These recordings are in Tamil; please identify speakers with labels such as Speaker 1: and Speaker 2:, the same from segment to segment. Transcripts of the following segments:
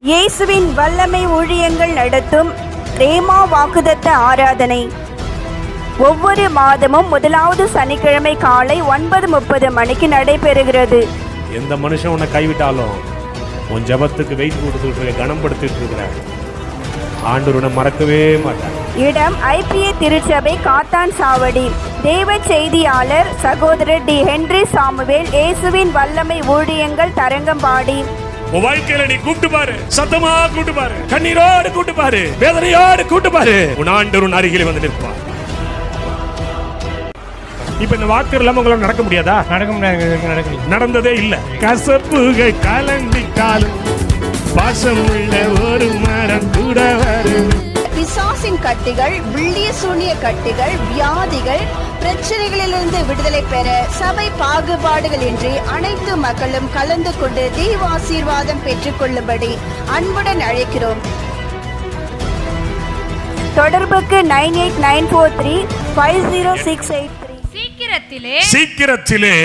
Speaker 1: இயேசுவின் வல்லமை ஊழியங்கள் நடத்தும் ரேமா வாக்குதத்த ஆராதனை ஒவ்வொரு மாதமும் முதலாவது சனிக்கிழமை காலை 9:30 மணிக்கு நடைபெறுகிறது.
Speaker 2: எந்த மனுஷன் உன்னை கைவிட்டாலும் உன் ஜபத்துக்கு வெயிட் கொடுத்துட்டு இருக்க, கனப்படுத்திட்டு இருக்கிற ஆண்டவரை மறக்கவே மாட்டார்.
Speaker 1: இடம் ஐபிஏ திருச்சபை காத்தான் சாவடி. தேவ செய்தியாளர் சகோதரர் டி ஹென்றி சாமுவேல். இயேசுவின் வல்லமை ஊழியங்கள் தரங்கம்பாடி.
Speaker 2: உன் வாழ்க்கையில நீ கூப்பிட்டு பாரு, சத்தமா கூப்பிட்டு பாரு, கண்ணீரோடு கூப்பிட்டு பாரு, வேதனையோடு கூப்பிட்டு பாரு, உன் ஆண்டவர் அருகிலே வந்து நிற்பார். இப்ப இந்த வாக்கு இல்லாம உங்களால நடக்க முடியாதா?
Speaker 3: நடக்க முடியாது,
Speaker 2: நடந்ததே இல்ல. கசப்புகள் கலந்திட்டாலும் பாசம் உள்ள ஒரு மரம் கூட வரும்.
Speaker 1: பிசாசின் கட்டிகள், வில்லிய சூனிய கட்டிகள், வியாதிகள், பிரச்சனைகளிலிருந்து விடுதலை பெற சபை பாகுபாடுகள் இன்றி அனைத்து மக்களும் கலந்து கொண்டு தெய்வ ஆசீர்வாதம் பெற்றுக் கொள்ளும்படி அன்புடன் அழைக்கிறோம். தொடர்புக்கு 9894350683.
Speaker 2: சீக்கிரத்திலே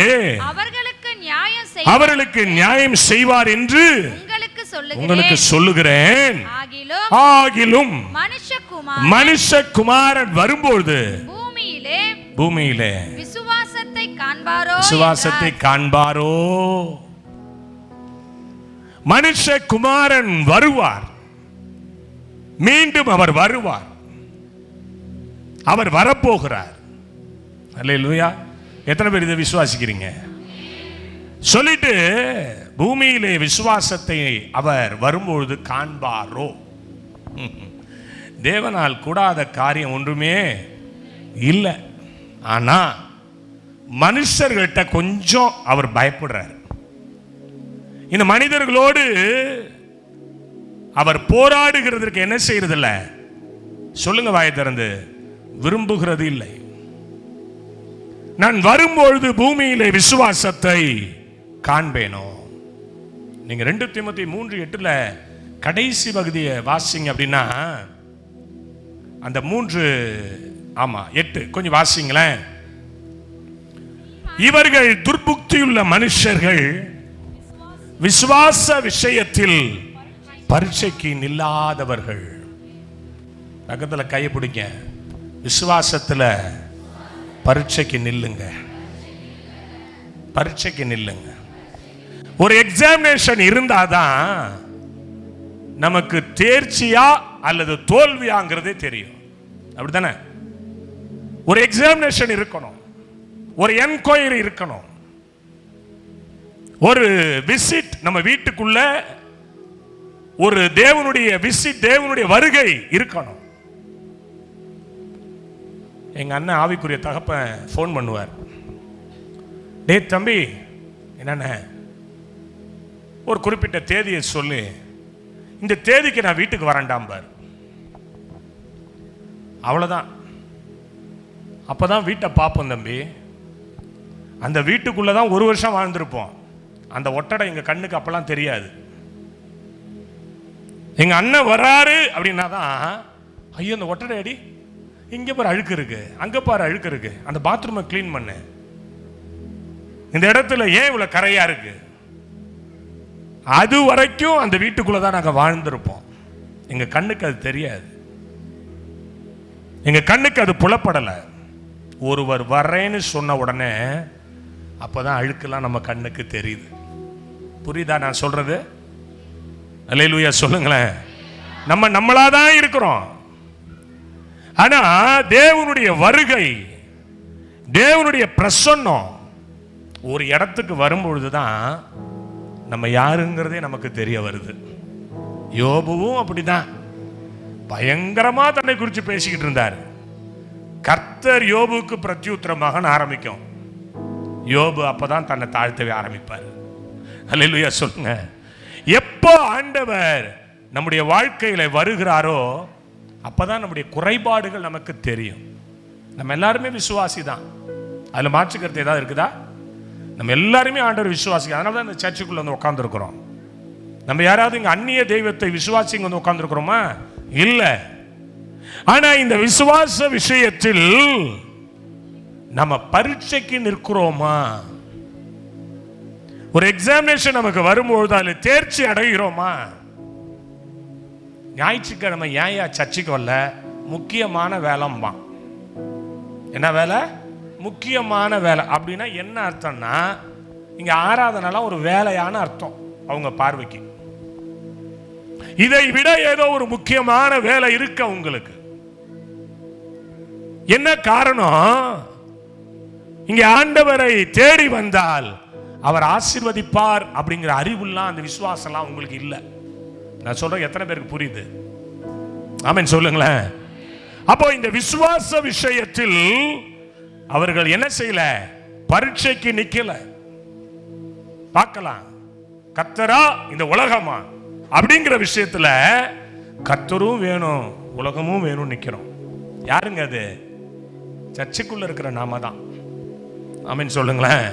Speaker 2: அவர்களுக்கு நியாயம் செய்வார் என்று உங்களுக்கு சொல்லுகிறேன். ஆகிலும் மனுஷகுமாரன் வரும்போது பூமியிலே விசுவாசத்தை காண்பாரோ? மனுஷகுமாரன் வருவார், மீண்டும் அவர் வருவார், அவர் வரப்போகிறார். அல்லேலூயா. எத்தனை பேர் இதை விசுவாசிக்கிறீங்க? சொல்லிட்டு பூமியிலே விசுவாசத்தை அவர் வரும்பொழுது காண்பாரோ? தேவனால் கூடாத காரியம் ஒன்றுமே இல்லை. ஆனா மனுஷர்கள்ட்ட கொஞ்சம் அவர் பயப்படுறார். இந்த மனிதர்களோடு அவர் போராடுகிறதுக்கு என்ன செய்யறது இல்லை? சொல்லுங்க வாயை திறந்து. விரும்புகிறது இல்லை. நான் வரும்பொழுது பூமியிலே விசுவாசத்தை காண்பேனோ? நீங்க 2 தீமோத்தேயு 3:8 கடைசி பகுதியை வாசிங்க. அப்படின்னா அந்த 3:8 கொஞ்சம் வாசிங்களேன். இவர்கள் துர்புக்தியுள்ள மனுஷர்கள், விசுவாச விஷயத்தில் பரீட்சைக்கு நில்லாதவர்கள். பக்கத்துல கையை பிடிக்க. விசுவாசத்துல பரீட்சைக்கு நில்லுங்க, பரீட்சைக்கு நில்லுங்க. ஒரு எக்ஸாமினேஷன் இருந்தாதான் நமக்கு தேர்ச்சியா அல்லது தோல்வியாங்கிறதே தெரியும். அப்படித்தானே? ஒரு எக்ஸாமினேஷன் இருக்கணும், ஒரு என்கொயரி இருக்கணும், ஒரு விசிட் நம்ம வீட்டுக்குள்ள ஒரு தேவனுடைய விசிட், தேவனுடைய வருகை இருக்கணும். எங்க அண்ணன் ஆவிக்குரிய தகப்பன் ஃபோன் பண்ணுவார். டே தம்பி, என்னென்ன ஒரு குறிப்பிட்ட தேதியை சொல்லி, இந்த தேதிக்கு நான் வீட்டுக்கு வரேன்டாம்பார். அவ்வளோதான். அப்போதான் வீட்டை பார்ப்போம் தம்பி. அந்த வீட்டுக்குள்ளே தான் 1 வருஷம் வாழ்ந்திருப்போம். அந்த ஒட்டடை எங்கள் கண்ணுக்கு அப்போல்லாம் தெரியாது. எங்கள் அண்ணன் வராரு அப்படின்னா தான், ஐயோ அந்த ஒட்டடை அடி, இங்கே பாரு அழுக்கு இருக்கு, அங்கே பாரு அழுக்கு இருக்கு, அந்த பாத்ரூமை கிளீன் பண்ணு, இந்த இடத்துல ஏன் இவ்வளவு கரையா இருக்கு. அது வரைக்கும் அந்த வீட்டுக்குள்ள தான் நாங்கள் வாழ்ந்திருப்போம். எங்க கண்ணுக்கு அது தெரியாது, எங்க கண்ணுக்கு அது புலப்படலை. ஒருவர் வர்றேன்னு சொன்ன உடனே அப்பதான் அழுக்கெல்லாம் நம்ம கண்ணுக்கு தெரியுது. புரியுதா நான் சொல்றது? அல்லேலூயா சொல்லுங்களேன். நம்மளாதான் இருக்கிறோம். ஆனா தேவனுடைய வருகை, தேவனுடைய பிரசன்னம் ஒரு இடத்துக்கு வரும்பொழுதுதான் நம்ம யாருங்கிறதே நமக்கு தெரிய வருது. யோபுவும் அப்படிதான் பயங்கரமா தன்னை குறித்து பேசிக்கிட்டு இருந்தார். கர்த்தர் யோபுக்கு பிரத்யுத்தரமாக ஆரம்பிக்கும். யோபு அப்பதான் தன்னை தாழ்த்தவே ஆரம்பிப்பார். அல்லேலூயா சொல்லுங்க. எப்போ ஆண்டவர் நம்முடைய வாழ்க்கையில வருகிறாரோ அப்பதான் நம்முடைய குறைபாடுகள் நமக்கு தெரியும். நம்ம எல்லாருமே விசுவாசி தான், அதுல மாற்றுக்கிறது ஏதாவது இருக்குதா? நம்ம எல்லாருமே ஆண்டவர் விசுவாசி. அதனால தான் இந்த சர்ச்சுக்குள்ள வந்து உட்கார்ந்துருக்கிறோம். நம்ம யாராவது இங்க அந்நிய தெய்வத்தை விசுவாசிங்க வந்து உட்கார்ந்துருக்கிறோமா? இல்ல. ஆனா இந்த விசுவாச விஷயத்தில் நம்ம பரீட்சைக்கு நிற்கிறோமா? ஒரு எக்ஸாமினேஷன் நமக்கு வரும்போது அதில் தேர்ச்சி அடைகிறோமா? ஞாயிற்றுக்கிழமை ஏயா சர்ச்சுக்கு வரல? முக்கியமான வேலைம்பான். என்ன வேலை? முக்கியமான வேலை. அப்படின்னா என்ன அர்த்தம்னா, இங்க ஆராதனைலாம் ஒரு வேலையான அர்த்தம் அவங்க பார்வைக்கு. இதை விட ஏதோ ஒரு முக்கியமான வேலை இருக்க உங்களுக்கு. என்ன காரணம்? இங்க ஆண்டவரை தேடி வந்தால் அவர் ஆசீர்வதிப்பார் அப்படிங்கிற அறிவுலாம், அந்த விசுவாசம்லாம் உங்களுக்கு இல்லை. நான் சொல்றேன், எத்தனை பேருக்கு புரியுது? ஆமென் சொல்லுங்களேன். அப்போ இந்த விசுவாச விஷயத்தில் அவர்கள் என்ன செய்யல? பரீட்சைக்கு நிக்கல. பார்க்கலாம், கர்த்தரா இந்த உலகமா அப்படிங்கிற விஷயத்துல கர்த்தரும் வேணும், உலகமும் வேணும் நிக்கிறோம். யாருங்க அது? சர்ச்சுக்குள்ள இருக்கிற நாம தான். ஆமென் சொல்லுங்களேன்.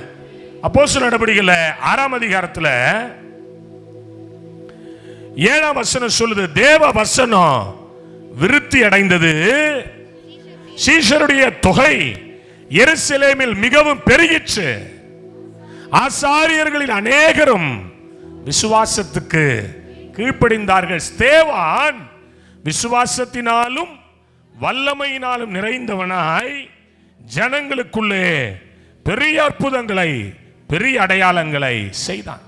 Speaker 2: அப்போஸ்தலர் நடபடிகள் 6ஆம் அதிகாரத்துல 7ஆம் வசனம் சொல்லுது, தேவ வசனம் விருத்தி அடைந்தது, சீஷருடைய தொகை எருசலேமில் மிகவும் பெருகிற்று, ஆசாரியர்களில் அநேகரும் விசுவாசத்துக்கு கீழ்ப்படிந்தார்கள். ஸ்தேவான் விசுவாசத்தினாலும் வல்லமையினாலும் நிறைந்தவனாய் ஜனங்களுக்குள்ளே பெரிய அற்புதங்களை, பெரிய அடையாளங்களை செய்தான்.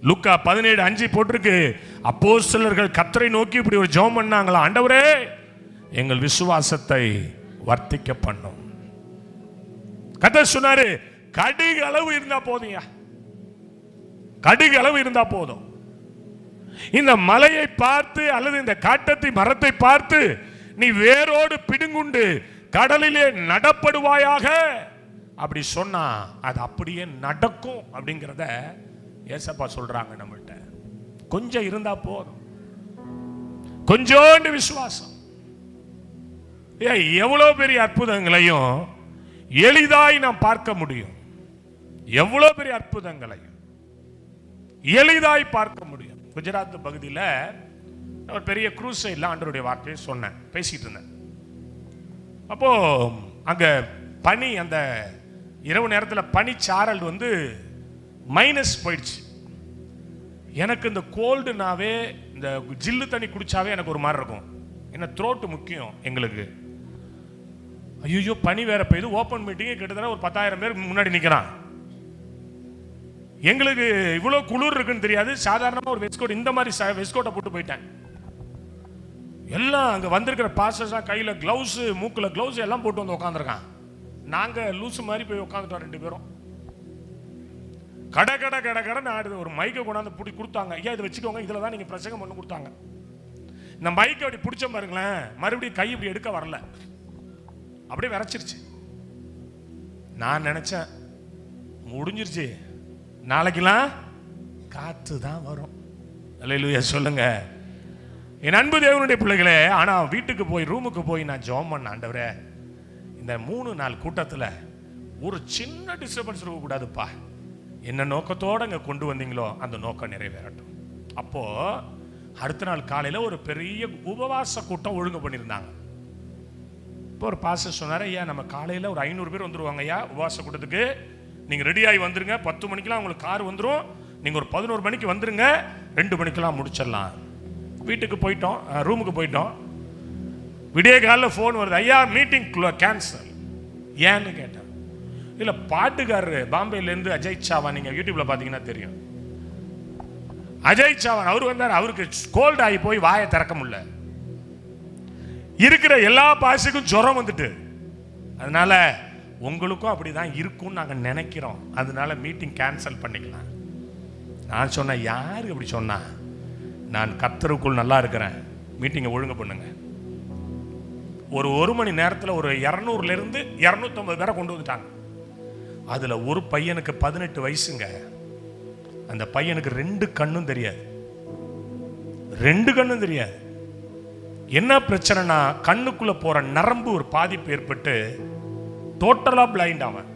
Speaker 2: லூக்கா 17:5 போட்டிருக்கு, அப்போஸ்தலர்கள் கர்த்தரை நோக்கி இப்படி ஒரு ஜெபம் பண்ணாங்களா, ஆண்டவரே எங்கள் விசுவாசத்தை வர்த்திக்க பண்ணும். கர்த்தர் சொன்னாரு, கடுகு அளவு இருந்தா போதும், கடுகு அளவு இருந்தா போதும். இந்த மலையை பார்த்து அல்லது இந்த காட்டத்தை மரத்தை பார்த்து நீ வேரோடு பிடுங்குண்டு கடலிலே நடப்படுவாயாக அப்படி சொன்னா அது அப்படியே நடக்கும் அப்படிங்கிறத ஏசப்பா சொல்றாங்க நம்மகிட்ட. கொஞ்சம் இருந்தா போதும், கொஞ்சோண்டு விசுவாசம். எவ்வளவு பெரிய அற்புதங்களையும் எளிதாய் நாம் பார்க்க முடியும். எவ்வளவு பெரிய அற்புதங்களையும் எளிதாய் பார்க்க முடியும். குஜராத் பகுதியில் ஒரு பெரிய குரூசைட்ல ஆண்டவருடைய வார்த்தையை சொன்னேன், பேசிட்டு இருந்தேன். அப்போ அங்க பனி, அந்த இரவு நேரத்தில் பனி சாரல் வந்து மைனஸ் போயிடுச்சு. எனக்கு இந்த கோல்டுனாவே, இந்த ஜில்லு தண்ணி குடிச்சாவே எனக்கு ஒரு மாதிரி இருக்கும். என்ன, த்ரோட்டு முக்கியம் எங்களுக்கு. ஐயோ பனி வேற பெய்யுது. ஓப்பன் மீட்டிங்கே கிட்டத்தட்ட ஒரு 10,000 பேர் முன்னாடி நிற்கிறான். எங்களுக்கு இவ்வளோ குளிர் இருக்குன்னு தெரியாது. சாதாரணமாக ஒரு வெஸ்கோட், இந்த மாதிரி வெஸ்கோட்டை போட்டு போயிட்டேன். எல்லாம் அங்கே வந்திருக்கிற பாஸ்டர்ஸாக கையில் க்ளவுஸு, மூக்கில் க்ளவுஸ் எல்லாம் போட்டு வந்து உட்காந்துருக்கான். நாங்கள் லூஸு மாதிரி போய் உட்காந்துட்டோம் 2 பேரும். கடை நான் ஒரு மைக்கை கொண்டாந்து பிடி கொடுத்தாங்க. ஐயா இதை வச்சுக்கோங்க, இதில் தான் நீங்கள் பிரசங்கம் பண்ணி கொடுத்தாங்க. இந்த மைக்கை அப்படி பிடிச்ச பாருங்களேன், மறுபடியும் கை இப்படி எடுக்க வரல, அப்படியே விரைச்சிருச்சு. நான் நினைச்சேன் முடிஞ்சிருச்சு, நாளைக்கெல்லாம் காத்து தான் வரும். அல்லேலூயா சொல்லுங்க என் அன்பு தேவனுடைய பிள்ளைகளே. ஆனா வீட்டுக்கு போய், ரூமுக்கு போய் நான் ஜெபம் பண்ண, ஆண்டவரே இந்த 3 நாள் கூட்டத்தில் ஒரு சின்ன டிஸ்டர்பன்ஸ் இருக்கக்கூடாதுப்பா. என்ன நோக்கத்தோடு அங்கே கொண்டு வந்தீங்களோ அந்த நோக்கம் நிறைவேறட்டும். அப்போ அடுத்த நாள் காலையில் ஒரு பெரிய உபவாச கூட்டம் ஒழுங்கு பண்ணியிருந்தாங்க. இப்போ ஒரு பாஸ்டர் சொன்னார், ஐயா நம்ம காலையில் ஒரு 500 பேர் வந்துருவாங்க ஐயா உபவாச கூட்டத்துக்கு, நீங்கள் ரெடியாகி வந்துருங்க. 10 மணிக்கெலாம் உங்களுக்கு கார் வந்துடும், நீங்கள் ஒரு 11 மணிக்கு வந்துருங்க, 2 மணிக்கெலாம் முடிச்சிடலாம். வீட்டுக்கு போயிட்டோம், ரூமுக்கு போயிட்டோம். விடிய காலில் ஃபோன் வருது, ஐயா மீட்டிங் கேன்சல். ஏன்னு கேட்டேன். இல்லை பாட்டுக்காரரு பாம்பேலேருந்து அஜய் சாவான், நீங்கள் யூடியூப்ல பார்த்தீங்கன்னா தெரியும். அஜய் சாவான் அவர் வந்தார். அவருக்கு கோல்ட் ஆகி போய் வாயை திறக்க முடியல. இருக்கிற எல்லா பாஷைக்கும் ஜுரம் வந்துட்டு, அதனால உங்களுக்கும் அப்படிதான் இருக்கும்னு நாங்கள் நினைக்கிறோம், அதனால மீட்டிங் கேன்சல் பண்ணிக்கலாம். நான் சொன்னேன், யாரு அப்படி சொன்னா? நான் கர்த்தருக்குள் நல்லா இருக்கிறேன், மீட்டிங்கை ஒழுங்கு பண்ணுங்க. ஒரு மணி நேரத்தில் ஒரு 200லேருந்து 250 பேரை கொண்டு வந்துட்டாங்க. அதுல ஒரு பையனுக்கு 18 வயசுங்க. அந்த பையனுக்கு 2 கண்ணும் தெரியாது. 2 கண்ணும் தெரியாது. என்ன பிரச்சனைனா, கண்ணுக்குள்ள போற நரம்பு ஒரு பாதிப்பு ஏற்பட்டு டோட்டலா பிளைண்ட் அவன்.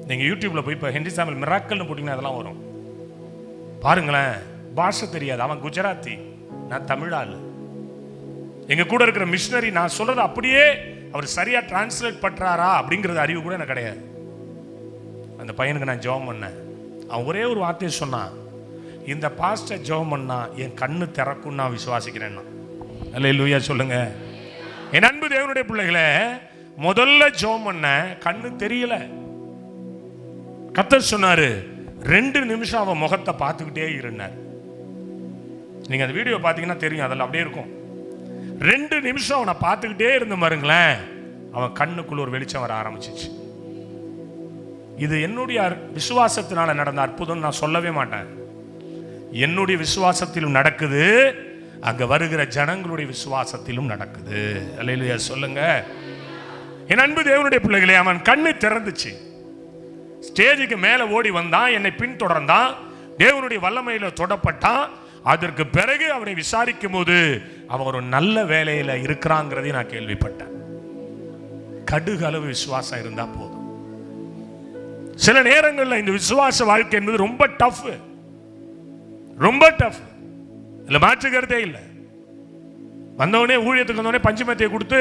Speaker 2: நீங்க யூடியூப்ல போய் இப்போ ஹென்றி சாமுவேல் மிராக்கிள்னு போட்டீங்கன்னா அதெல்லாம் வரும் பாருங்களேன். பாஷை தெரியாது, அவன் குஜராத்தி, நான் தமிழ் ஆளு. எங்க கூட இருக்கிற மிஷினரி நான் சொல்றது அப்படியே அவர் சரியா டிரான்ஸ்லேட் பண்றாரா அப்படிங்கிறது அறிவு கூட எனக்கு கிடையாது. அந்த பையனுக்கு நான் ஜெபம் பண்ணேன். அவன் ஒரே ஒரு வார்த்தையை சொன்னான், இந்த பாஸ்டர் ஜெபம் பண்ணா என் கண்ணு திறக்கும் நான் விசுவாசிக்கிறேன்னா. அல்லேலூயா சொல்லுங்க. என் அன்பு தேவனுடைய பிள்ளைகளே, முதல்ல ஜெபம் பண்ண கண்ணு தெரியல. கர்த்தர் சொன்னாரு 2 நிமிஷம் அவன் முகத்தை பார்த்துக்கிட்டே இருந்தார். நீங்க அந்த வீடியோ பார்த்தீங்கன்னா தெரியும், அதெல்லாம் அப்படியே இருக்கும். 2 நிமிஷம் அவனை பார்த்துக்கிட்டே இருந்த பாருங்களேன், அவன் கண்ணுக்குள்ள ஒரு வெளிச்சம் வர ஆரம்பிச்சிச்சு. இது என்னுடைய விசுவாசத்தினால நடந்த அற்புதம் நான் சொல்லவே மாட்டேன். என்னுடைய விசுவாசத்திலும் நடக்குது, அங்க வருகிற ஜனங்களுடைய விசுவாசத்திலும் நடக்குது. அல்லேலூயா சொல்லுங்க. என் அன்பு தேவனுடைய பிள்ளைகளே, அவன் கண்ணு திறந்துச்சு. ஸ்டேஜுக்கு மேல ஓடி வந்தான், என்னை பின்தொடர்ந்தான், தேவனுடைய வல்லமையில தொடப்பட்டான். அதற்கு பிறகு அவனை விசாரிக்கும் போது அவன் ஒரு நல்ல வேலையில இருக்கிறாங்கிறதையும் நான் கேள்விப்பட்டேன். கடுகு அளவு விசுவாசம் இருந்தா போதும். சில நேரங்களில் இந்த விசுவாச வாழ்க்கை என்பது ரொம்ப டஃப், ரொம்ப டஃப். இல்ல மாற்றுக்கிறதே இல்லை. வந்தவனே ஊழியத்துக்கு வந்தவனே பஞ்சமத்தையை கொடுத்து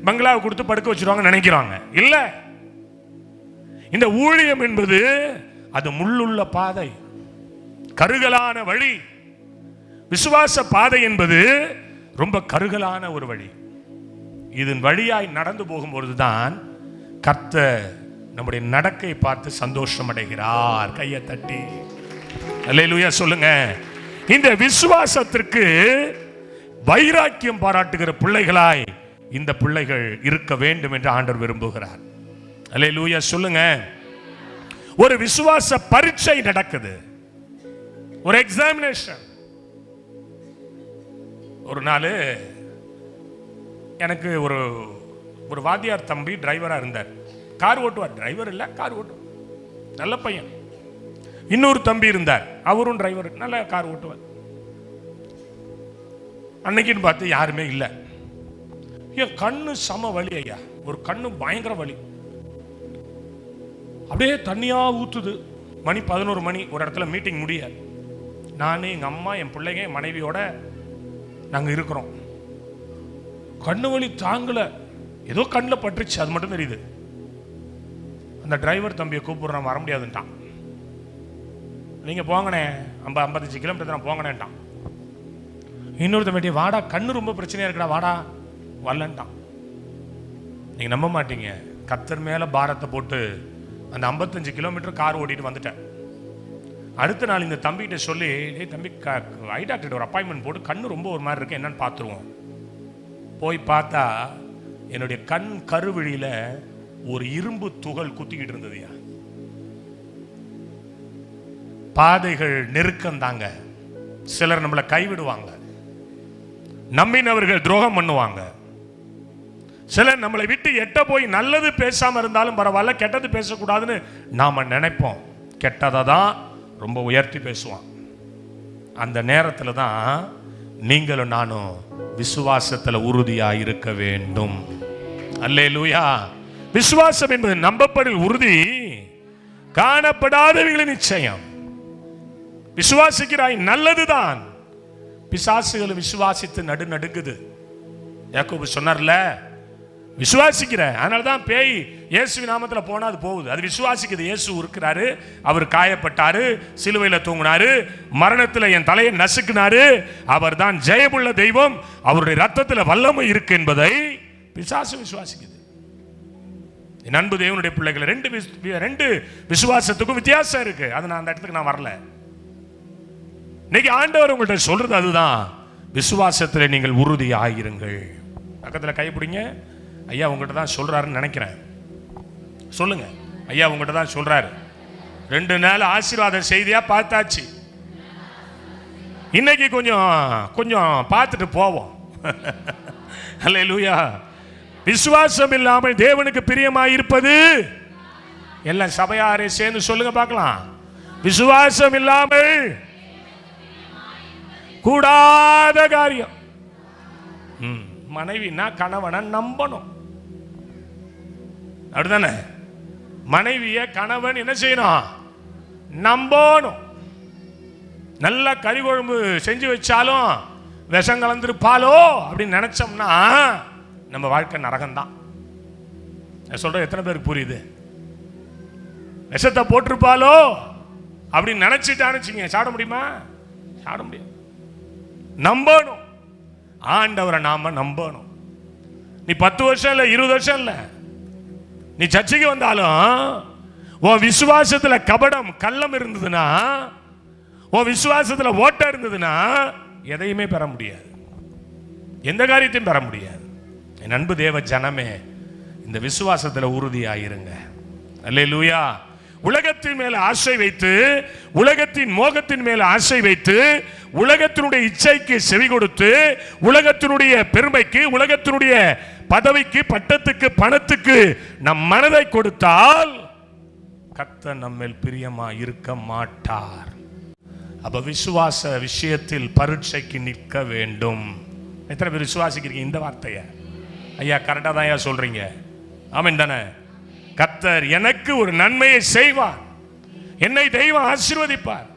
Speaker 2: பங்களாவை கொடுத்து படுக்க வச்சிருவாங்க நினைக்கிறாங்க. இல்ல, இந்த ஊழியம் என்பது அது முள்ளுள்ள பாதை, கருகலான வழி. விசுவாச பாதை என்பது ரொம்ப கருகலான ஒரு வழி. இதன் வழியாய் நடந்து போகும்பொழுதுதான் கர்த்தர் நம்முடைய நடக்கை பார்த்து சந்தோஷம் அடைகிறார். கையை தட்டி அல்லேலூயா சொல்லுங்க. இந்த விசுவாசத்திற்கு வைராக்கியம் பாராட்டுகிற பிள்ளைகளாய் இந்த பிள்ளைகள் இருக்க வேண்டும் என்று ஆண்டவர் விரும்புகிறார். அல்லேலூயா சொல்லுங்க. ஒரு விசுவாச பரீட்சை நடக்குது, ஒரு எக்ஸாமினேஷன். ஒரு நாள் எனக்கு ஒரு வாத்தியார் தம்பி டிரைவராக இருந்தார். கார் ஓட்டுவார், டிரைவர் இல்லை, கார் ஓட்டுவார், நல்ல பையன். இன்னொரு தம்பி இருந்தார், அவரும் டிரைவர், நல்ல கார் ஓட்டுவார். அன்னைக்குன்னு பார்த்து யாருமே இல்லை. என் கண்ணு சம வலி ஐயா, ஒரு கண்ணு பயங்கர வலி, அப்படியே தண்ணியா ஊத்துது. மணி 11 மணி, ஒரு இடத்துல மீட்டிங் முடியாது. நான், எங்கள் அம்மா, என் பிள்ளைங்க, என் மனைவியோட நாங்கள் இருக்கிறோம். கண்ணு வலி தாங்கல, ஏதோ கண்ணில் பட்டுருச்சு, அது மட்டும் தெரியுது. அந்த டிரைவர் தம்பியை கூப்பிடுறான், வர முடியாதுன்ட்டான். நீங்கள் போங்கண்ணே, 55 கிலோமீட்டர் தான் போங்கண்ணேன்ட்டான். இன்னொரு தம்பி, வாடா கண்ணு ரொம்ப பிரச்சனையாக இருக்குடா வாடா, வரலன்ட்டான். நீங்கள் நம்ப மாட்டீங்க, கர்த்தர் மேலே பாரத்தை போட்டு அந்த 55 கிலோமீட்டர் கார் ஓட்டிட்டு வந்துட்டேன். அடுத்த நாள் இந்த தம்பிகிட்ட சொல்லி, டேய் தம்பி, ஐ டாக்டர் ஒரு அப்பாயின்மெண்ட் போட்டு கண்ணு ரொம்ப ஒரு மாதிரி இருக்கு, என்னன்னு பார்த்துருவோம். போய் பார்த்தா என்னுடைய கண் கருவிழியில் ஒரு இரும்பு துகள் குத்திக்கிட்டு இருந்ததுயா. பாதைகள் நெருக்கம் தாங்க. சிலர் நம்மளை கைவிடுவாங்க, நம்பினவர்கள் துரோகம் பண்ணுவாங்க. சிலர் நம்மளை விட்டு எட்ட போய் நல்லது பேசாம இருந்தாலும் பரவாயில்ல, கெட்டது பேசக்கூடாதுன்னு நாம நினைப்போம். கெட்டதை தான் ரொம்ப உயர்த்தி பேசுவான். அந்த நேரத்தில் தான் நீங்களும் நானும் விசுவாசத்தில் உறுதியா இருக்க வேண்டும். அல்லேலூயா. விசுவாசம் என்பது நம்பப்படும் உறுதி, காணப்படாதவைகளின் நிச்சயம். விசுவாசிக்கிறாய், நல்லதுதான். பிசாசுகள் விசுவாசித்து நடுநடுங்குது. யாக்கோபு சொன்னார்ல, விசுவாசிக்கிற, அதனாலதான் பேய் இயேசு நாமத்துல போனா அது போகுது. அது விசுவாசிக்குது. இயேசு இருக்கிறாரு, அவர் காயப்பட்டாரு, சிலுவையில தூங்கினாரு, மரணத்துல என் தலையை நசுக்கினாரு, அவர் தான் ஜெயமுள்ள தெய்வம், அவருடைய ரத்தத்துல வல்லமை இருக்கு என்பதை பிசாசு விசுவாசிக்குது. என் அன்பு தேவனுடைய பிள்ளைகள், ரெண்டு விசுவாசத்துக்கும் வித்தியாசம் இருக்கு. அது நான் அந்த இடத்துக்கு நான் வரல. இன்னைக்கு ஆண்டவர் உங்கள்கிட்ட சொல்றது அதுதான், விசுவாசத்தில் நீங்கள் உறுதி ஆகிருங்கள். பக்கத்தில் கைப்பிடிங்க. ஐயா உங்கள்கிட்ட தான் சொல்றாருன்னு நினைக்கிறேன். சொல்லுங்க, ஐயா உங்கள்கிட்ட தான் சொல்றாரு. 2 நாள் ஆசீர்வாத செய்தியா பார்த்தாச்சு. இன்னைக்கு கொஞ்சம் பார்த்துட்டு போவோம். அல்லேலூயா. விசுவாசம் இல்லாமல் தேவனுக்கு பிரியமாய் இருப்பது, எல்லாம் சபையாரே சேர்ந்து சொல்லுங்க பார்க்கலாம். விசுவாசம் இல்லாமல் கூடாத காரியம். மனைவினா கணவனை நம்பணும், அப்படிதானே? மனைவிய கணவன் என்ன செய்யணும்? நம்பணும். நல்ல கறி குழம்பு செஞ்சு வச்சாலும் விஷம் கலந்துருப்பாலோ அப்படின்னு நினைச்சோம்னா நம்ம வாழ்க்கை நரகம்தான். நான் சொல்ற எத்தனை பேருக்கு புரியுது? விஷத்தை போட்டிருப்பாலோ அப்படின்னு நினைச்சிட்டான்னு வச்சுங்க, சாப்பிட முடியுமா? ஆட முடியாது. நம்பணும், ஆண்டவரை நாம நம்பணும். நீ 10 வருஷம் இல்ல 20 வருஷம் இல்ல நீ சர்ச்சைக்கு வந்தாலும் உன் விசுவாசத்துல கபடம் கள்ளம் இருந்ததுன்னா, உன் விசுவாசத்துல ஓட்டம் இருந்ததுன்னா எதையுமே பெற முடியாது, எந்த காரியத்தையும் பெற முடியாது. என் அன்பு தேவ ஜனமே, இந்த விசுவாசத்துல உறுதியாயிருங்க. அல்லேலூயா. உலகத்தின் மேல ஆசை வைத்து, உலகத்தின் மோகத்தின் மேல ஆசை வைத்து, உலகத்தினுடைய இச்சைக்கு செவி கொடுத்து, உலகத்தினுடைய பெருமைக்கு, உலகத்தினுடைய பதவிக்கு, பட்டத்துக்கு, பணத்துக்கு நம் மனதை கொடுத்தால் கர்த்தர் நம்மேல் பிரியமா இருக்க மாட்டார். அப்ப விசுவாச விஷயத்தில் பரீட்சைக்கு நிற்க வேண்டும். எத்தனை பேர் விசுவாசிக்கிறீங்க இந்த வார்த்தைய? ஐயா கரெக்டா தான் ஐயா சொல்றீங்க. ஆமென் தானே? கர்த்தர் எனக்கு ஒரு நன்மையை செய்வார், என்னை தெய்வம் ஆசீர்வதிப்பார்,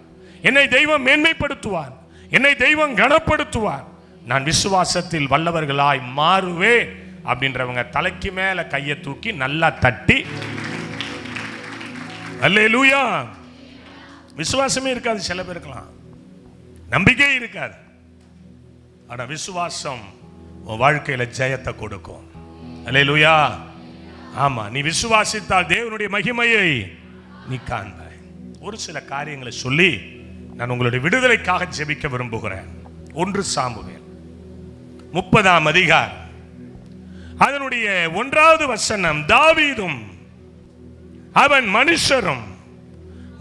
Speaker 2: என்னை தெய்வம் மேன்மைப்படுத்துவார், என்னை தெய்வம் கனப்படுத்துவார், நான் விசுவாசத்தில் வல்லவர்களாய் மாறுவேன் அப்படின்றவங்க தலைக்கு மேல கையை தூக்கி நல்லா தட்டி அல்லேலூயா. விசுவாசமே இருக்காது, சில பேருக்கலாம் நம்பிக்கையே இருக்காது. ஆனா விசுவாசம் உன் வாழ்க்கையில ஜெயத்தை கொடுக்கும். அல்லேலூயா. ஆமா, நீ விசுவாசித்தால் தேவனுடைய மகிமையை நீ காண்பாய். ஒரு சில காரியங்களை சொல்லி நான் உங்களுடைய விடுதலைக்காக ஜெபிக்க விரும்புகிறேன். 1 சாமுவேல் 30ஆம் அதிகாரம் அதனுடைய 1வது வசனம். தாவீதும் அவன் மனுஷரும்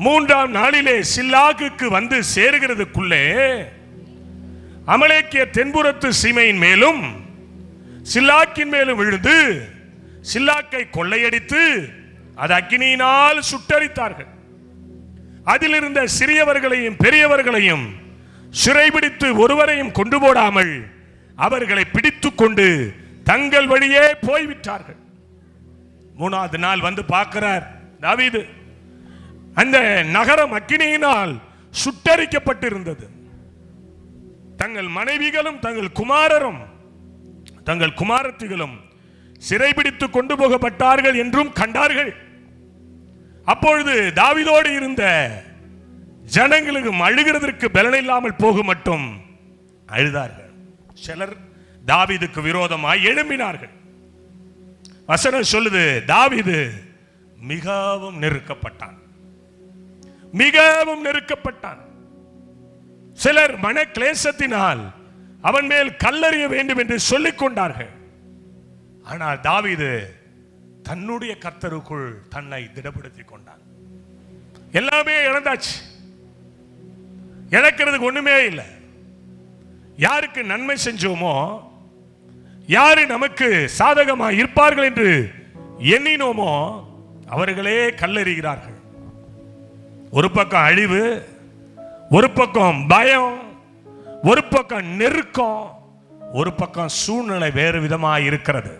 Speaker 2: 3ஆம் நாளிலே சில்லாகுக்கு வந்து சேருகிறதுக்குள்ளே அமலேக்கிய தென்புறத்து சீமையின் மேலும் சில்லாக்கின் மேலும் விழுந்து சில்லாக்கை கொள்ளையடித்து அது அக்கினியினால் சுட்டரித்தார்கள். அதிலிருந்த சிறியவர்களையும் பெரியவர்களையும் சிறைபிடித்து ஒருவரையும் கொண்டு போடாமல் அவர்களை பிடித்து கொண்டு தங்கள் வழியே போய்விட்டார்கள். 3வது நாள் வந்து பார்க்கிறார் தாவீது, அந்த நகரம் அக்கினியினால் சுட்டரிக்கப்பட்டிருந்தது. தங்கள் மனைவிகளும் தங்கள் குமாரரும் தங்கள் குமாரத்திகளும் சிறைபிடித்து கொண்டு போகப்பட்டார்கள் என்றும் கண்டார்கள். அப்பொழுது தாவீதோடு இருந்த ஜனங்களுக்கு அழுகிறதற்கு பலனில்லாமல் போக மட்டும் அழுதார்கள். சிலர் தாவீதுக்கு விரோதமாய் எழும்பினார்கள். வசனம் சொல்லுது, தாவீது மிகவும் நெருக்கப்பட்டான், மிகவும் நெருக்கப்பட்டான். சிலர் மன கிளேசத்தினால் அவன் மேல் கல்லெறிய வேண்டும் என்று சொல்லிக் கொண்டார்கள். ஆனால் தாவீது தன்னுடைய கர்த்தருக்குள் தன்னை திடப்படுத்திக் கொண்டான். எல்லாமே இழந்தாச்சு, இழக்கிறதுக்கு ஒண்ணுமே இல்லை. யாருக்கு நன்மை செஞ்சோமோ, யாரு நமக்கு சாதகமாக இருப்பார்கள் என்று எண்ணினோமோ அவர்களே கல்லெறிகிறார்கள். ஒரு பக்கம் அழிவு, ஒரு பக்கம் பயம், ஒரு பக்கம் நெருக்கம், ஒரு பக்கம் சூழ்நிலை வேறு விதமாக இருக்கிறது.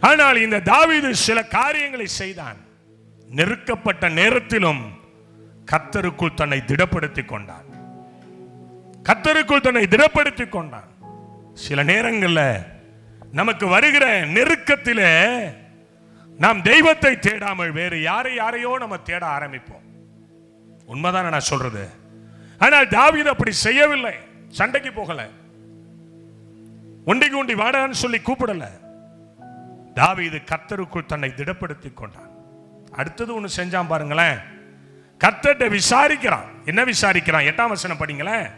Speaker 2: ஆனால் இந்த தாவீது சில காரியங்களை செய்தான். நெருக்கப்பட்ட நேரத்திலும் கர்த்தருக்குள் தன்னை திடப்படுத்திக் கொண்டான், கர்த்தருக்குள் தன்னை திடப்படுத்திக் கொண்டான். சில நேரங்களில் நமக்கு வருகிற நெருக்கத்திலே நாம் தெய்வத்தை தேடாமல் வேறு யாரையோ நம்ம தேட ஆரம்பிப்போம். உண்மைதான் நான் சொல்றது. ஆனால் தாவீது அப்படி செய்யவில்லை. சண்டைக்கு போகல, ஒண்டிக்கு ஒண்டி வாடான்னு சொல்லி கூப்பிடல. தாவீது கர்த்தருக்குள் தன்னை திடப்படுத்திக் கொண்டான். அடுத்தது ஒண்ணு செஞ்சான் பாருங்களேன். கர்த்தர்ட்ட விசாரிக்கிறான். என்ன விசாரிக்கிறான்? 8ஆம் வசனம் படிங்களேன்.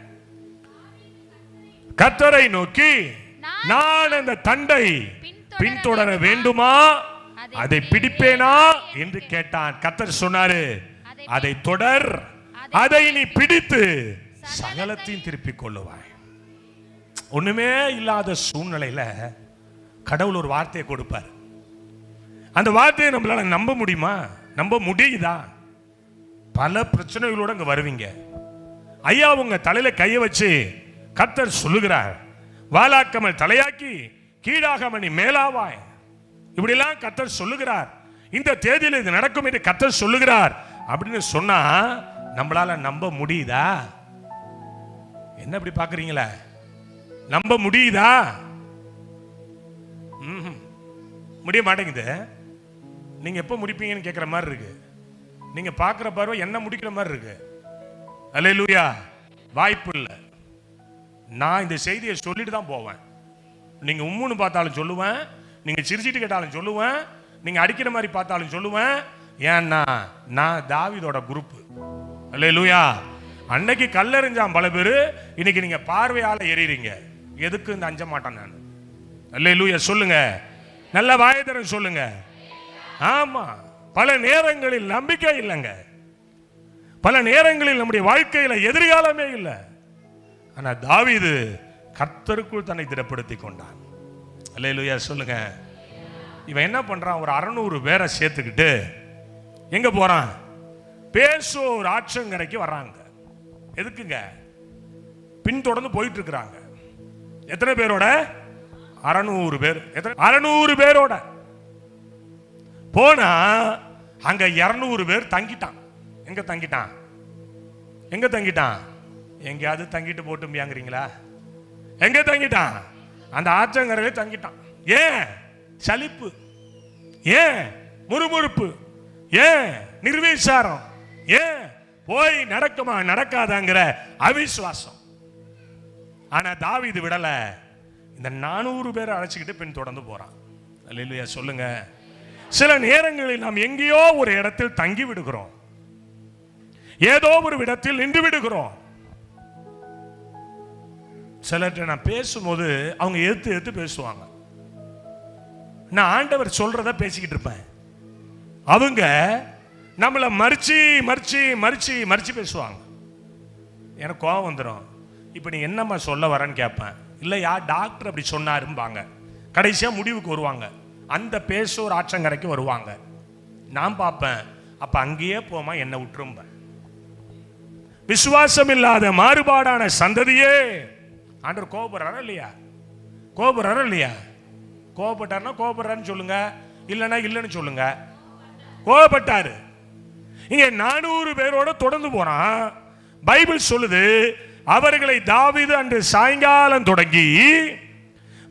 Speaker 2: கர்த்தரை நோக்கி, நான் அந்த தண்டை பின்தொடர வேண்டுமா, அதை பிடிப்பேனா என்று கேட்டான். கர்த்தர் சொன்னாரு, அதை தொடர், அதை நீ பிடித்து சகலத்தையும் திருப்பிக் கொள்ளுவாய். ஒண்ணுமே இல்லாத சூழ்நிலையில கடவுள் ஒரு வார்த்தையை கொடுப்பார். அந்த வார்த்தையை நம்மளால நம்ப முடியுமா? நம்ப முடியுதா? பல பிரச்சனைகளோட அங்க வருவீங்க. ஐயா உங்க தலையில கைய வச்சு கர்த்தர் சொல்லுகிறார், வாலாக்காமல் தலையாக்கி கீழாகாமல் நீ மேலாவாய். இப்படிலாம் கர்த்தர் சொல்லுகிறார். இந்த தேதியில் இது நடக்கும் என்று கர்த்தர் சொல்லுகிறார் அப்படின்னு சொன்னா நம்மளால நம்ப முடியுதா? என்ன இப்படி பாக்குறீங்களா? நம்ப முடியுதா? முடிய மாட்டேங்குது. நீங்க எப்ப முடிப்பீங்கன்னு கேட்கிற மாதிரி இருக்கு. நீங்க பாக்குற பார்வை என்ன முடிக்கிற மாதிரி இருக்கு. அல்லேலூயா. வாய்ப்பு இல்லை. நான் இந்த செய்தியை சொல்லிட்டு தான் போவேன். நீங்க உம்முன்னு பார்த்தாலும் சொல்லுவேன், நீங்க சிரிச்சிட்டு கேட்டாலும் சொல்லுவேன், நீங்க அடிக்கிற மாதிரி பார்த்தாலும் சொல்லுவேன். ஏன்னா நான் தாவீதோட குரூப். அல்லேலூயா. அன்னைக்கு கல்லெறிஞ்சான் பல பேரு, இன்னைக்கு நீங்க பார்வையால எறிறீங்க. எதுக்கு இந்த அஞ்ச மாட்டேன் நான். அல்லேலூயா சொல்லுங்க, நல்ல வாயதரன் சொல்லுங்க. ஆமா, பல நேரங்களில் நம்பிக்கை இல்லைங்க, பல நேரங்களில் நம்முடைய வாழ்க்கையில எதிர்காலமே இல்லை. ஆனா தாவீது கர்த்தருக்குள் தன்னை திடப்படுத்தி கொண்டான். அல்லேலூயா சொல்லுங்க. இவன் என்ன பண்றான், ஒரு 600 பேரை சேர்த்துக்கிட்டு எங்க போறான், பேசோர் ஆற்றங்கரைக்கு வர்றாங்க. எதுக்குங்க, பின்தொடர்ந்து போயிட்டு இருக்கிறாங்க. எத்தனை பேரோட, 600 பேர். 600 பேரோட போனா அங்க 200 பேர் தங்கிட்டான். எங்க தங்கிட்டான், எங்க தங்கிட்டான், எங்கேயாவது தங்கிட்டு போட்டும்பியாங்கிறீங்களா? எங்க தங்கிட்டான், அந்த ஆற்றங்கரையில தங்கிட்டான். ஏன் சலிப்பு, ஏன் முறுமுறுப்பு, ஏன் நிர்விசாரம், ஏன் போய் நடக்குமா நடக்காதாங்கிற அவிசுவாசம். ஆனா தாவீது விடல, இந்த 400 பேரை அழைச்சிக்கிட்டு பின் தொடர்ந்து போறான். அல்லேலூயா சொல்லுங்க. சில நேரங்களில் நாம் எங்கேயோ ஒரு இடத்தில் தங்கி விடுகிறோம், ஏதோ ஒரு இடத்தில் நின்று விடுகிறோம். சிலர்கிட்ட நான் பேசும்போது அவங்க எடுத்து பேசுவாங்க, நான் ஆண்டவர் சொல்றத பேசிக்கிட்டு இருப்பேன், அவங்க நம்மளை மறிச்சு மறிச்சு மறிச்சு மறிச்சு பேசுவாங்க. எனக்கு கோபம் வந்துடும். இப்போ நீ என்னம்மா சொல்ல வரேன்னு கேட்பேன். இல்லையா டாக்டர் அப்படி சொன்னாரும்பாங்க. கடைசியா முடிவுக்கு வருவாங்க, அந்த பேசோர் ஆற்றங்கரைக்கு வருவாங்க. நான் பார்ப்பேன், அப்ப அங்கேயே போமா என்ன விட்டுரும்ப. விசுவாசம் இல்லாத மாறுபாடான சந்ததியே. ஆண்டவர் கோபப்படுறாரா இல்லையா, கோபப்படுறாரா இல்லையா? கோபப்பட்டாருன்னா கோபப்படுறான்னு சொல்லுங்க, இல்லைன்னா இல்லைன்னு சொல்லுங்க. கோபப்பட்டாரு. இங்க 400 பேரோட தொடர்ந்து போறான். பைபிள் சொல்லுது, அவர்களை தாவீது அன்று சாயங்காலம் தொடங்கி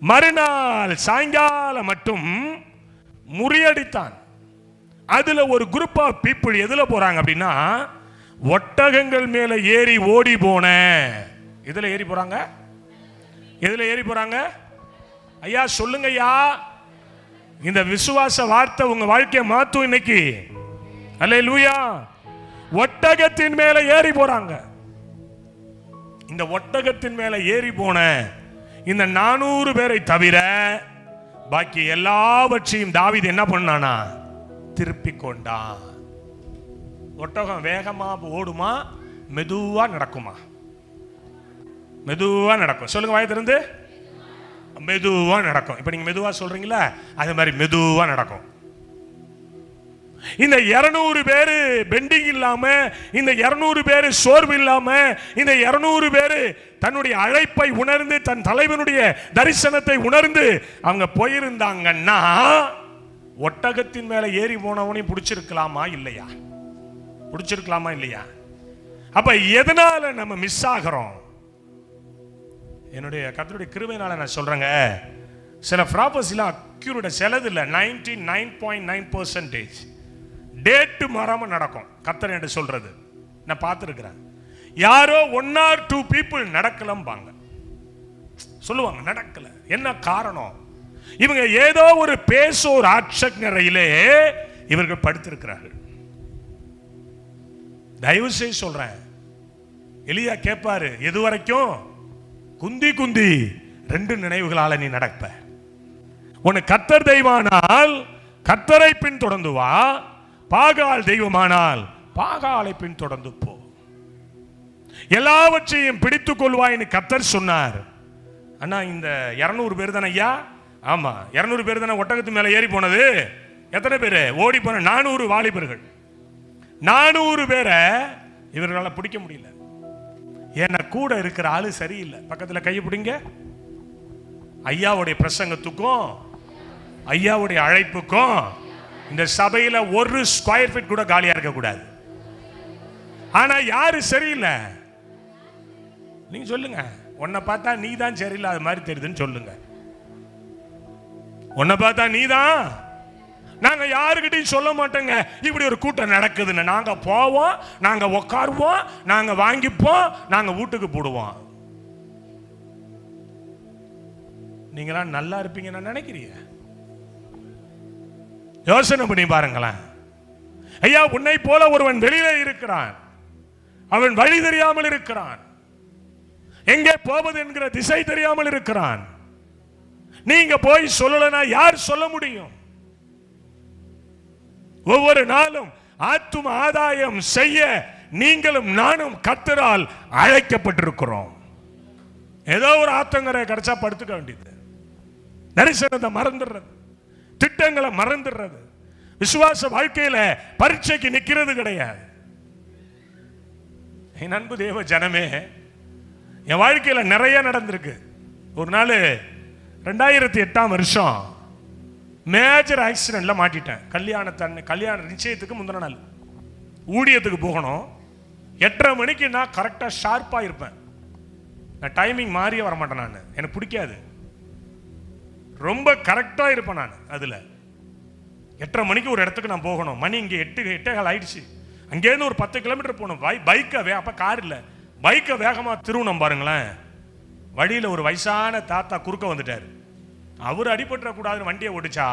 Speaker 2: மறுநாள் சாயங்காலம் மட்டும் முறியடித்தான். அதுல ஒரு குரூப் ஆஃப் பீப்புள் எதுல போறாங்க அப்படின்னா, ஒட்டகங்கள் மேல ஏறி ஓடி போன. இதுல ஏறி போறாங்க, எதுல ஏறி போறாங்க? ஐயா சொல்லுங்க ஐயா, இந்த விசுவாச வார்த்தை உங்க வாழ்க்கையை மாத்தும் இன்னைக்கு. அல்லேலூயா. ஒட்டகத்தின் மேல ஏறி போறாங்க. இந்த ஒட்டகத்தின் மேல ஏறி போன இந்த 400 பேரை தவிர பாக்கி எல்லாவற்றையும் தாவீது என்ன பண்ணானா, திருப்பி கொண்டான். ஒட்டகம் வேகமா ஓடுமா, மெதுவா நடக்குமா? மெதுவா நடக்கும். சொல்லுங்க வாயை திறந்து. மெதுவா நடக்கும். இப்ப நீங்க மெதுவா சொல்றீங்களா, அதே மாதிரி மெதுவா நடக்கும். இந்த 200 பேரு பெண்டிங் இல்லாம, இந்த 200 பேரு சோர்வு இல்லாம, இந்த 200 பேரு தன்னுடைய அழைப்பை உணர்ந்து, தன் தலைவனுடைய தரிசனத்தை உணர்ந்து அவங்க போயிருந்தாங்கன்னா, ஒட்டகத்தின் மேல ஏறி போனவனையும் பிடிச்சிருக்கலாமா இல்லையா? பிடிச்சிருக்கலாமா இல்லையா? அப்ப எதனால நம்ம மிஸ் ஆகிறோம்? என்னுடைய கர்த்தருடைய கிருபையினால நான் சொல்றேங்க, சில ப்ராபர்சிலாம் அக்யூரேட்டா, சிலது இல்லை 99.9% டேட்டு மாறாம நடக்கும். கர்த்தர் என்று சொல்றது நான் பார்த்துருக்கிறேன். யாரோ 1 or 2 people நடக்கலம்பாங்க, சொல்லுவாங்க நடக்கல. என்ன காரணம்? இவங்க ஏதோ ஒரு பேசோர் ஆட்சங்கரையிலே இவர்கள் படுத்திருக்கிறார்கள். தயவு செய்து சொல்றேன், எலியா கேட்பாரு, எது வரைக்கும்? குந்தி குந்தி 2 நினைவுகளால நீ நடப்ப. உன்னை கர்த்தர் தெய்வமானால் கர்த்தரை பின் தொடர்ந்து வா, பாகால் தெய்வமானால் பாகாலை பின் தொடர்ந்து போ. எல்லாவற்றையும் பிடித்துக் கொள்வாய்னு கர்த்தர் சொன்னார். அண்ணா இந்த 200 பேர் தானே ஐயா? ஆமா 200 பேர் தானே ஒட்டகத்து மேல ஏறி போனது. எத்தனை பேரு ஓடி போன? 400 வாலிபர்கள். 400 பேரை இவர்களால் பிடிக்க முடியல. ஏன்னா கூட இருக்கிற ஆளு சரியில்லை. பக்கத்துல கையை பிடிங்க. ஐயாவுடைய பிரசங்கத்துக்கும் ஐயாவுடைய அழைப்புக்கும் இந்த சபையில 1 ஸ்கொயர் ஃபீட் கூட காலியா இருக்க கூடாது. ஆனா யாரு சரியில்லை? நீங்க சொல்லுங்க. உன்னை பார்த்தா நீ தான் சரியில்லை அது மாதிரி தெரியுதுன்னு சொல்லுங்க. உன்னை பார்த்தா நீ தான். நாங்க யாருக்கிட்டையும் சொல்ல மாட்டோங்க இப்படி ஒரு கூட்டம் நடக்குதுன்னு. நாங்க போவோம், நாங்க உட்காருவோம், நாங்க வாங்கிப்போம், நாங்க வீட்டுக்கு போடுவோம். நீங்களாம் நல்லா இருப்பீங்க நான் நினைக்கிறீங்க? யோசனை பண்ணி பாருங்களேன். ஐயா, உன்னை போல ஒருவன் வெளியில இருக்கிறான், அவன் வழி தெரியாமல் இருக்கிறான், எங்கே போவது என்கிற திசை தெரியாமல் இருக்கிறான். நீங்க போய் சொல்லலனா யார் சொல்ல முடியும்? ஒவ்வொரு நாளும் ஆத்தும ஆதாயம் செய்ய நீங்களும் நானும் கர்த்தரால் அழைக்கப்பட்டிருக்கிறோம். ஏதோ ஒரு ஆத்தங்கரை கிடைச்சா படுத்துக்க வேண்டியது, தரிசனத்தை மறந்துடுறது, திட்டங்களை மறந்துடுறது, விசுவாச வாழ்க்கையில பரீட்சைக்கு நிக்கிறது கிடையாது. என் அன்பு தேவ ஜனமே, என் வாழ்க்கையில நிறைய நடந்திருக்கு. ஒரு நாள் 2008 வருஷம் மேஜர் ஆக்சிடென்ட்ல மாட்டிட்டேன். கல்யாண நிச்சயத்துக்கு முந்தின நாள் ஊழியத்துக்கு போகணும். 8:30 மணிக்கு நான் கரெக்டா ஷார்ப்பா இருப்பேன். நான் டைமிங் மாறியே வர மாட்டேன். நான் எனக்கு பிடிக்காது, ரொம்ப கரெக்டா இருப்பேன் நான். அதுல 8:30 மணிக்கு ஒரு இடத்துக்கு நான் போகணும். மணி இங்கே 8:15 ஆயிடுச்சு. அங்கேருந்து ஒரு 10 கிலோமீட்டர் போகணும். பைக்கை அப்ப கார் இல்லை, பைக்கை வேகமா திருவணும் பாருங்களேன். வழியில ஒரு வயசான தாத்தா குறுக்க வந்துட்டாரு. அவர் அடிபட்டுற கூடாதுன்னு வண்டியை ஓடிச்சா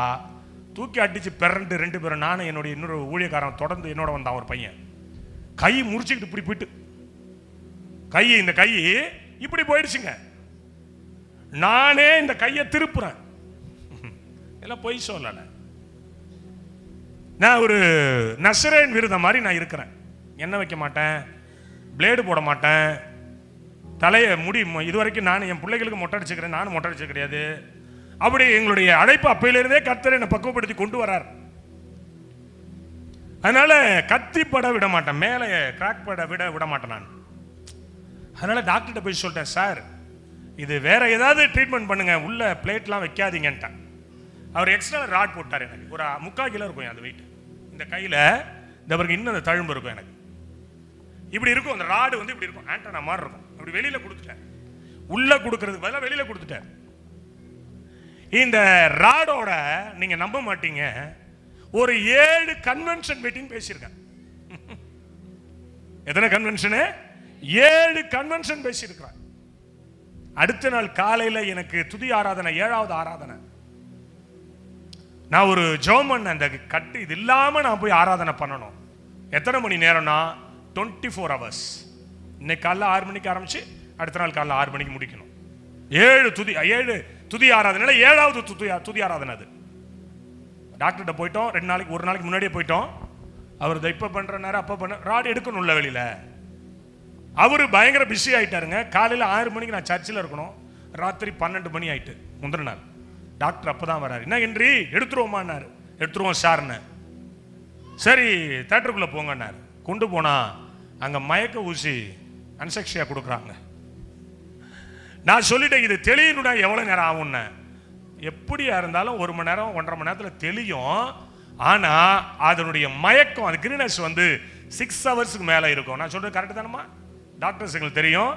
Speaker 2: தூக்கி அடிச்சு பிறண்டு 2 பேரும், நானும் என்னுடைய இன்னொரு ஊழியக்காரன் தொடர்ந்து என்னோட வந்தான். ஒரு பையன் கை முறிச்சுக்கிட்டு இப்படி போயிட்டு, இந்த கை இப்படி போயிடுச்சுங்க. நானே இந்த கையை திருப்புறேன். எல்லாம் பொய் சொல்லல, நான் ஒரு நசரேன் விருதம் மாதிரி நான் இருக்கிறேன். எண்ணெய் வைக்க மாட்டேன், பிளேடு போட மாட்டேன், தலையை முடி இதுவரைக்கும் நான் என் பிள்ளைகளுக்கு மொட்டை அடிச்சுக்கிறேன், நானும் மொட்டை அடிச்சது கிடையாது. அப்படி எங்களுடைய அழைப்பு அப்பையிலிருந்தே கர்த்தர் என்னை பக்குவப்படுத்தி கொண்டு வரார். அதனால கத்திப்பட விட மாட்டேன், மேலே கிராக் பட விட மாட்டேன் நான். அதனால டாக்டர்கிட்ட போய் சொல்லிட்டேன், சார் இது வேற ஏதாவது ட்ரீட்மெண்ட் பண்ணுங்க, உள்ள பிளேட்லாம் வைக்காதீங்கன்ட்டேன். அவர் எக்ஸ்ட்ரா ராட் போட்டார். எனக்கு ஒரு 3/4 கிலோ இருக்கும் அந்த வெயிட். இந்த கையில் இந்த பிறகு இன்னும் அந்த தழும்பு இருக்கும். எனக்கு இப்படி இருக்கும், அந்த ராடு வந்து இப்படி இருக்கும், ஆண்டனா மாதிரி இருக்கும். அப்படி வெளியில கொடுத்துட்டேன், உள்ள கொடுக்கறதுக்கு பதிலாக வெளியில கொடுத்துட்டேன். இந்த ராடோட நீங்க நம்ப மாட்டீங்க, ஒரு 7 கன்வென்ஷன் மீட்டிங் பேசியிருக்கேன். எத்தனை கன்வென்ஷனு? 7 கன்வென்ஷன் பேசியிருக்கிறேன். அடுத்த நாள் காலையில எனக்கு துதி ஆராதனை, 7வது ஆராதனை. நான் ஒரு ஜோமன், அந்த கட்டு இது இல்லாம நான் போய் ஆராதனை பண்ணணும். எத்தனை மணி நேரம்னா 24 hours. இன்னைக்கு காலைல 6 மணிக்கு ஆரம்பிச்சு அடுத்த நாள் காலைல 6 மணிக்கு முடிக்கணும். 7 துதி ஆராதனை, 7வது துதி ஆராதனை. அது டாக்டர்கிட்ட போயிட்டோம், 2 நாளைக்கு, ஒரு நாளைக்கு முன்னாடியே போயிட்டோம். அவர் இப்ப பண்றாரு, அப்ப பண்ண ராடு எடுக்கணும்ல வெளியில. அவரு பயங்கர பிஸி ஆயிட்டாருங்க. காலையில 6 மணிக்கு நான் சர்ச்சில் இருக்கணும், ராத்திரி 12 மணி ஆயிட்டு முந்தின நாள். டாக்டர் அப்பதான் வராரு. என்ன என்றி எடுத்துருவோமான்னாரு. எடுத்துருவோம் சார்ன்னு. சரி தேட்டருக்குள்ள போங்கன்னாரு. கொண்டு போனா அங்க மயக்க ஊசி அன்செக்ஷியா கொடுக்குறாங்க. நான் சொல்லிட்டேன், இது தெளியணும்னா எவ்வளவு நேரம் ஆகும்னு. எப்படியா இருந்தாலும் 1 மணி நேரம் 1.5 மணி நேரத்துல தெளியும். ஆனா அதனுடைய மயக்கம், அது கிரீனஸ் வந்து 6 ஹவர்ஸ்க்கு மேல இருக்கும். நான் சொல்றது கரெக்ட் தானமா? டாக்டர்ஸுங்களுக்கு தெரியும்,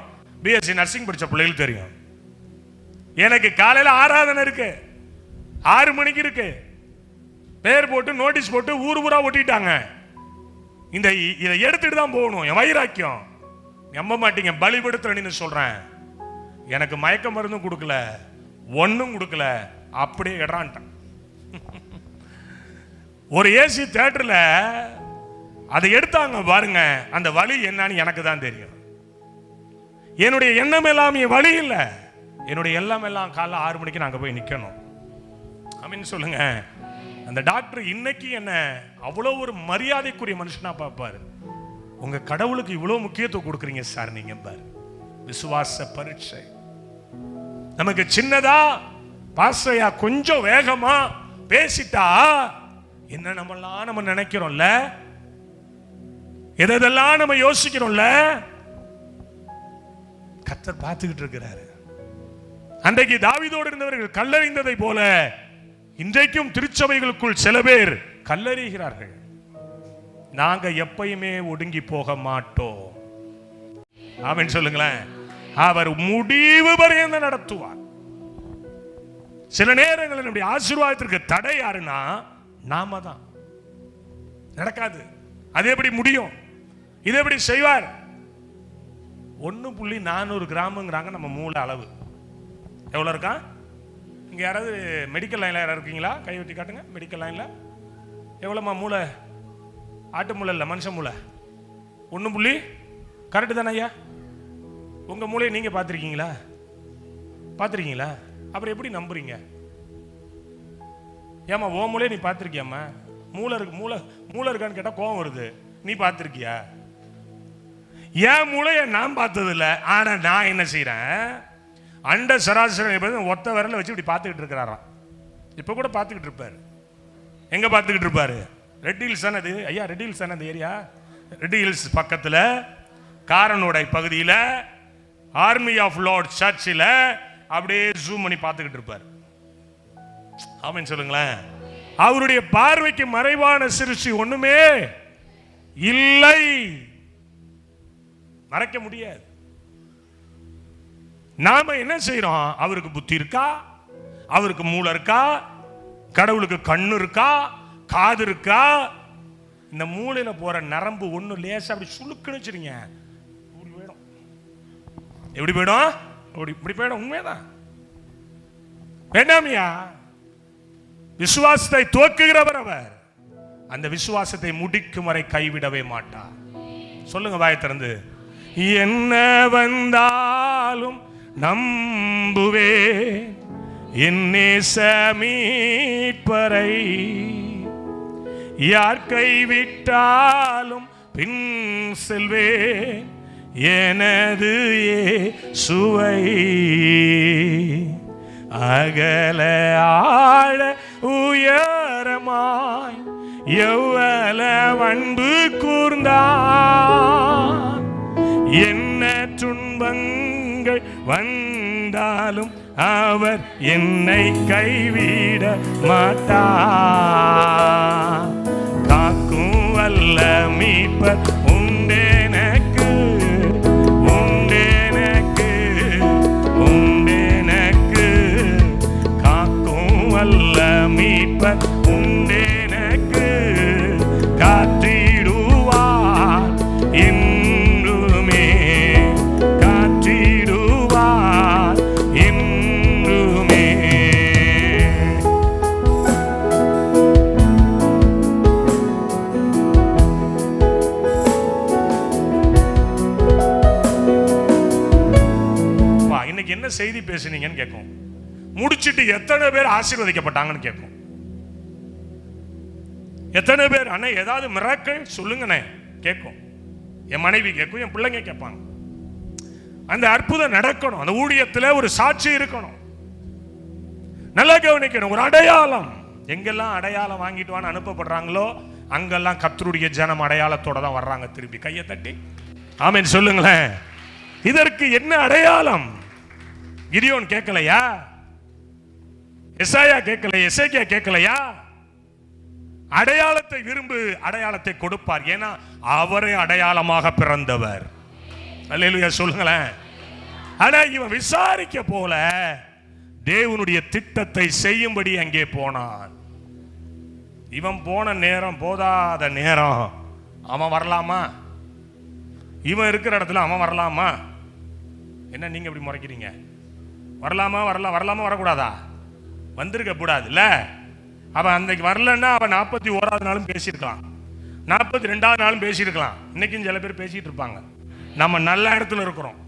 Speaker 2: பிஎஸ்சி நர்சிங் படிச்ச பிள்ளைகளுக்கு தெரியும். எனக்கு காலையில ஆராதனை இருக்கு, 6 மணிக்கு இருக்கு. பேர் போட்டு நோட்டீஸ் போட்டு ஊரா ஒட்டிட்டாங்க. இதை எடுத்துட்டு தான் போகணும். என் வைராக்கியம் நம்ப மாட்டீங்க, பலிபடுத்துறேன்னு சொல்றேன். எனக்கு மயக்க மருந்தும் கொடுக்கல, ஒன்னும் கொடுக்கல, அப்படியே இடறான்ட்டான். ஒரு ஏசி தியேட்டர்ல அதை எடுத்தாங்க பாருங்க, அந்த வலி என்னன்னு எனக்கு தான் தெரியும். என்னுடைய எண்ணம் எல்லாம் என் வழி இல்லை, என்னுடைய எல்லாம் காலைல 6 மணிக்கு நாங்க போய் நிக்கணும். அப்படின்னு சொல்லுங்க. அந்த டாக்டர் இன்னைக்கு என்ன அவ்வளவு ஒரு மரியாதைக்குரிய மனுஷனா பார்ப்பாரு. உங்க கடவுளுக்கு இவ்வளவு முக்கியத்துவம் கொடுக்குறீங்க சார் நீங்க பாரு. விசுவாச பரீட்சை நமக்கு சின்னதா பாஸ்டரையா கொஞ்சம் வேகமா பேசிட்டா என்ன நம்ம நினைக்கிறோம்ல, எதெல்லாம் நம்ம யோசிக்கிறோம்ல, கர்த்தர் பார்த்துக்கிட்டு இருக்கிறாரு. அன்றைக்கு தாவீதோடு இருந்தவர்கள் கல்லறிந்ததை போல இன்றைக்கும் திருச்சபைகளுக்குள் சில பேர் கல்லறிகிறார்கள். நாங்க எப்பயுமே ஒடுங்கி போக மாட்டோம். ஆமென் சொல்லுங்களேன். அவர் முடிவு பரியந்த நடத்துவார். சில நேரங்களில் நம்முடைய ஆசீர்வாதத்திற்கு தடை யாருன்னா நாம தான். நடக்காது. அது எப்படி முடியும்? இது எப்படி செய்வார்? 1.400 கிராமுங்கிறாங்க நம்ம மூளை அளவு. எவ்வளோ இருக்கா? இங்கே யாராவது மெடிக்கல் லைனில் யாராவது இருக்கீங்களா? கை வெட்டி காட்டுங்க. மெடிக்கல் லைனில் எவ்வளோம்மா மூளை? ஆட்டு மூளை இல்லை, மனுஷ மூளை. 1 கரெக்டு தானே ஐயா? உங்கள் மூளையை நீங்கள் பார்த்துருக்கீங்களா? பார்த்துருக்கீங்களா? அப்புறம் எப்படி நம்புறீங்க? ஏம்மா ஓ மூளையை நீ பார்த்துருக்கியாம்மா? மூளை இருக்கு, மூளை இருக்கான்னு கேட்டால் கோவம் வருது. நீ பார்த்துருக்கியா? என் மூளையை நான் பார்த்ததில்லை. ஆனால் நான் என்ன செய்கிறேன், அண்ட சராசரி ஒத்த விரல வச்சு இப்படி பார்த்துக்கிட்டு இருக்கிறாராம். இப்போ கூட பார்த்துக்கிட்டு இருப்பார். எங்கே பார்த்துக்கிட்டு இருப்பார்? ரெட் ஹில்ஸ் தானே அது ஐயா? ரெட் ஹில்ஸ் தானே அந்த ஏரியா? ரெட் ஹில்ஸ் பக்கத்தில் காரனோடை பகுதியில் ஆர்மி ஆஃப் லார்ட் சர்ச்சில் அப்படியே ஜூம் பண்ணி பார்த்துக்கிட்டு இருப்பார். ஆமென் சொல்லுங்களேன். அவருடைய பார்வைக்கு மறைவான சிருஷ்டி ஒண்ணுமே இல்லை, மறைக்க முடியாது. நாம என்ன செய்யறோம்? அவருக்கு புத்தி இருக்கா? அவருக்கு மூளை இருக்கா? கடவுளுக்கு கண்ணு இருக்கா? காது இருக்கா? இந்த மூளையில போற நரம்பு ஒண்ணு லேசா அப்படி சுளுக்குன்னு வச்சிருங்க, போயிடும். எப்படி போயிடும்? இப்படி போயிடும். உண்மைதான். வேண்டாமியா? விசுவாசத்தை துவக்குகிறவர் அவர். அந்த விசுவாசத்தை முடிக்கும் வரை கைவிடவே மாட்டார். சொல்லுங்க வாயை திறந்து. என்ன வந்தாலும் நம்புவே என் நேச மீட்பரை, யார் கைவிட்டாலும் பின் செல்வேன் எனது இயேசுவை. அகல ஆழ உயரமாய் எவ்வளவு அன்பு கூர்ந்தான், என்ன துன்பங்கள் வந்தாலும் அவர் என்னை கைவிட மாட்டார். காக்கும் வல்ல மீட்பர் உண்டெனக்கு, உண்டெனக்கு, உண்டெனக்கு. காக்கும் வல்ல மீட்பர் உண்டெனக்கு, காத்திடுவார் என்றுமே, காத்திடுவார் என்றுமே. இன்னைக்கு என்ன செய்தி பேசுனீங்கன்னு கேட்கும். முடிச்சிட்டு எத்தனை பேர் ஆசீர்வதிக்கப்பட்டாங்கன்னு கேட்கும். எத்தனை பேர் அண்ணே ஏதாவது மிராக்கிள் சொல்லுங்கண்ணே கேட்கும். என் மனைவி கேட்கும், என் பிள்ளைங்க கேட்பாங்க. அந்த அற்புதம் நடக்கணும். அந்த ஊழியத்தில் ஒரு சாட்சி இருக்கணும். நல்லா கவனிக்கணும். ஒரு அடையாளம். எங்கெல்லாம் அடையாளம் வாங்கிட்டு வான்னு அனுப்பப்படுறாங்களோ அங்கெல்லாம் கர்த்தருடைய ஜனம் அடையாளத்தோட தான் வர்றாங்க. திருப்பி கையை தட்டி ஆமென் சொல்லுங்களேன். இதற்கு என்ன அடையாளம்? கிதியோன் கேட்கலையா? எசாயா கேட்கல? எசேக்கியா கேட்கலையா? அடையாளத்தை விரும்பு, அடையாளத்தை கொடுப்பார். ஏன்னா அவரே அடையாளமாக பிறந்தவர். அல்லேலூயா சொல்லுங்களேன். ஆனா இவன் விசாரிக்க போல தேவனுடைய திட்டத்தை செய்யும்படி அங்கே போனான். இவன் போன நேரம் போதாத நேரம். அவன் வரலாமா? இவன் இருக்கிற இடத்துல அவன் வரலாமா? என்ன நீங்க இப்படி முறைக்கிறீங்க? வரலாமா? வரலாமா? வரக்கூடாதா? வந்திருக்க கூடாது இல்ல? அவன் அன்னைக்கு வரலன்னா அவன் 41வது நாளும் பேசியிருக்கலாம், 42வது நாளும் பேசியிருக்கலாம். இன்னைக்கும் சில பேர் பேசிட்டு இருப்பாங்க. நம்ம நல்ல இடத்துல இருக்கிறோம்.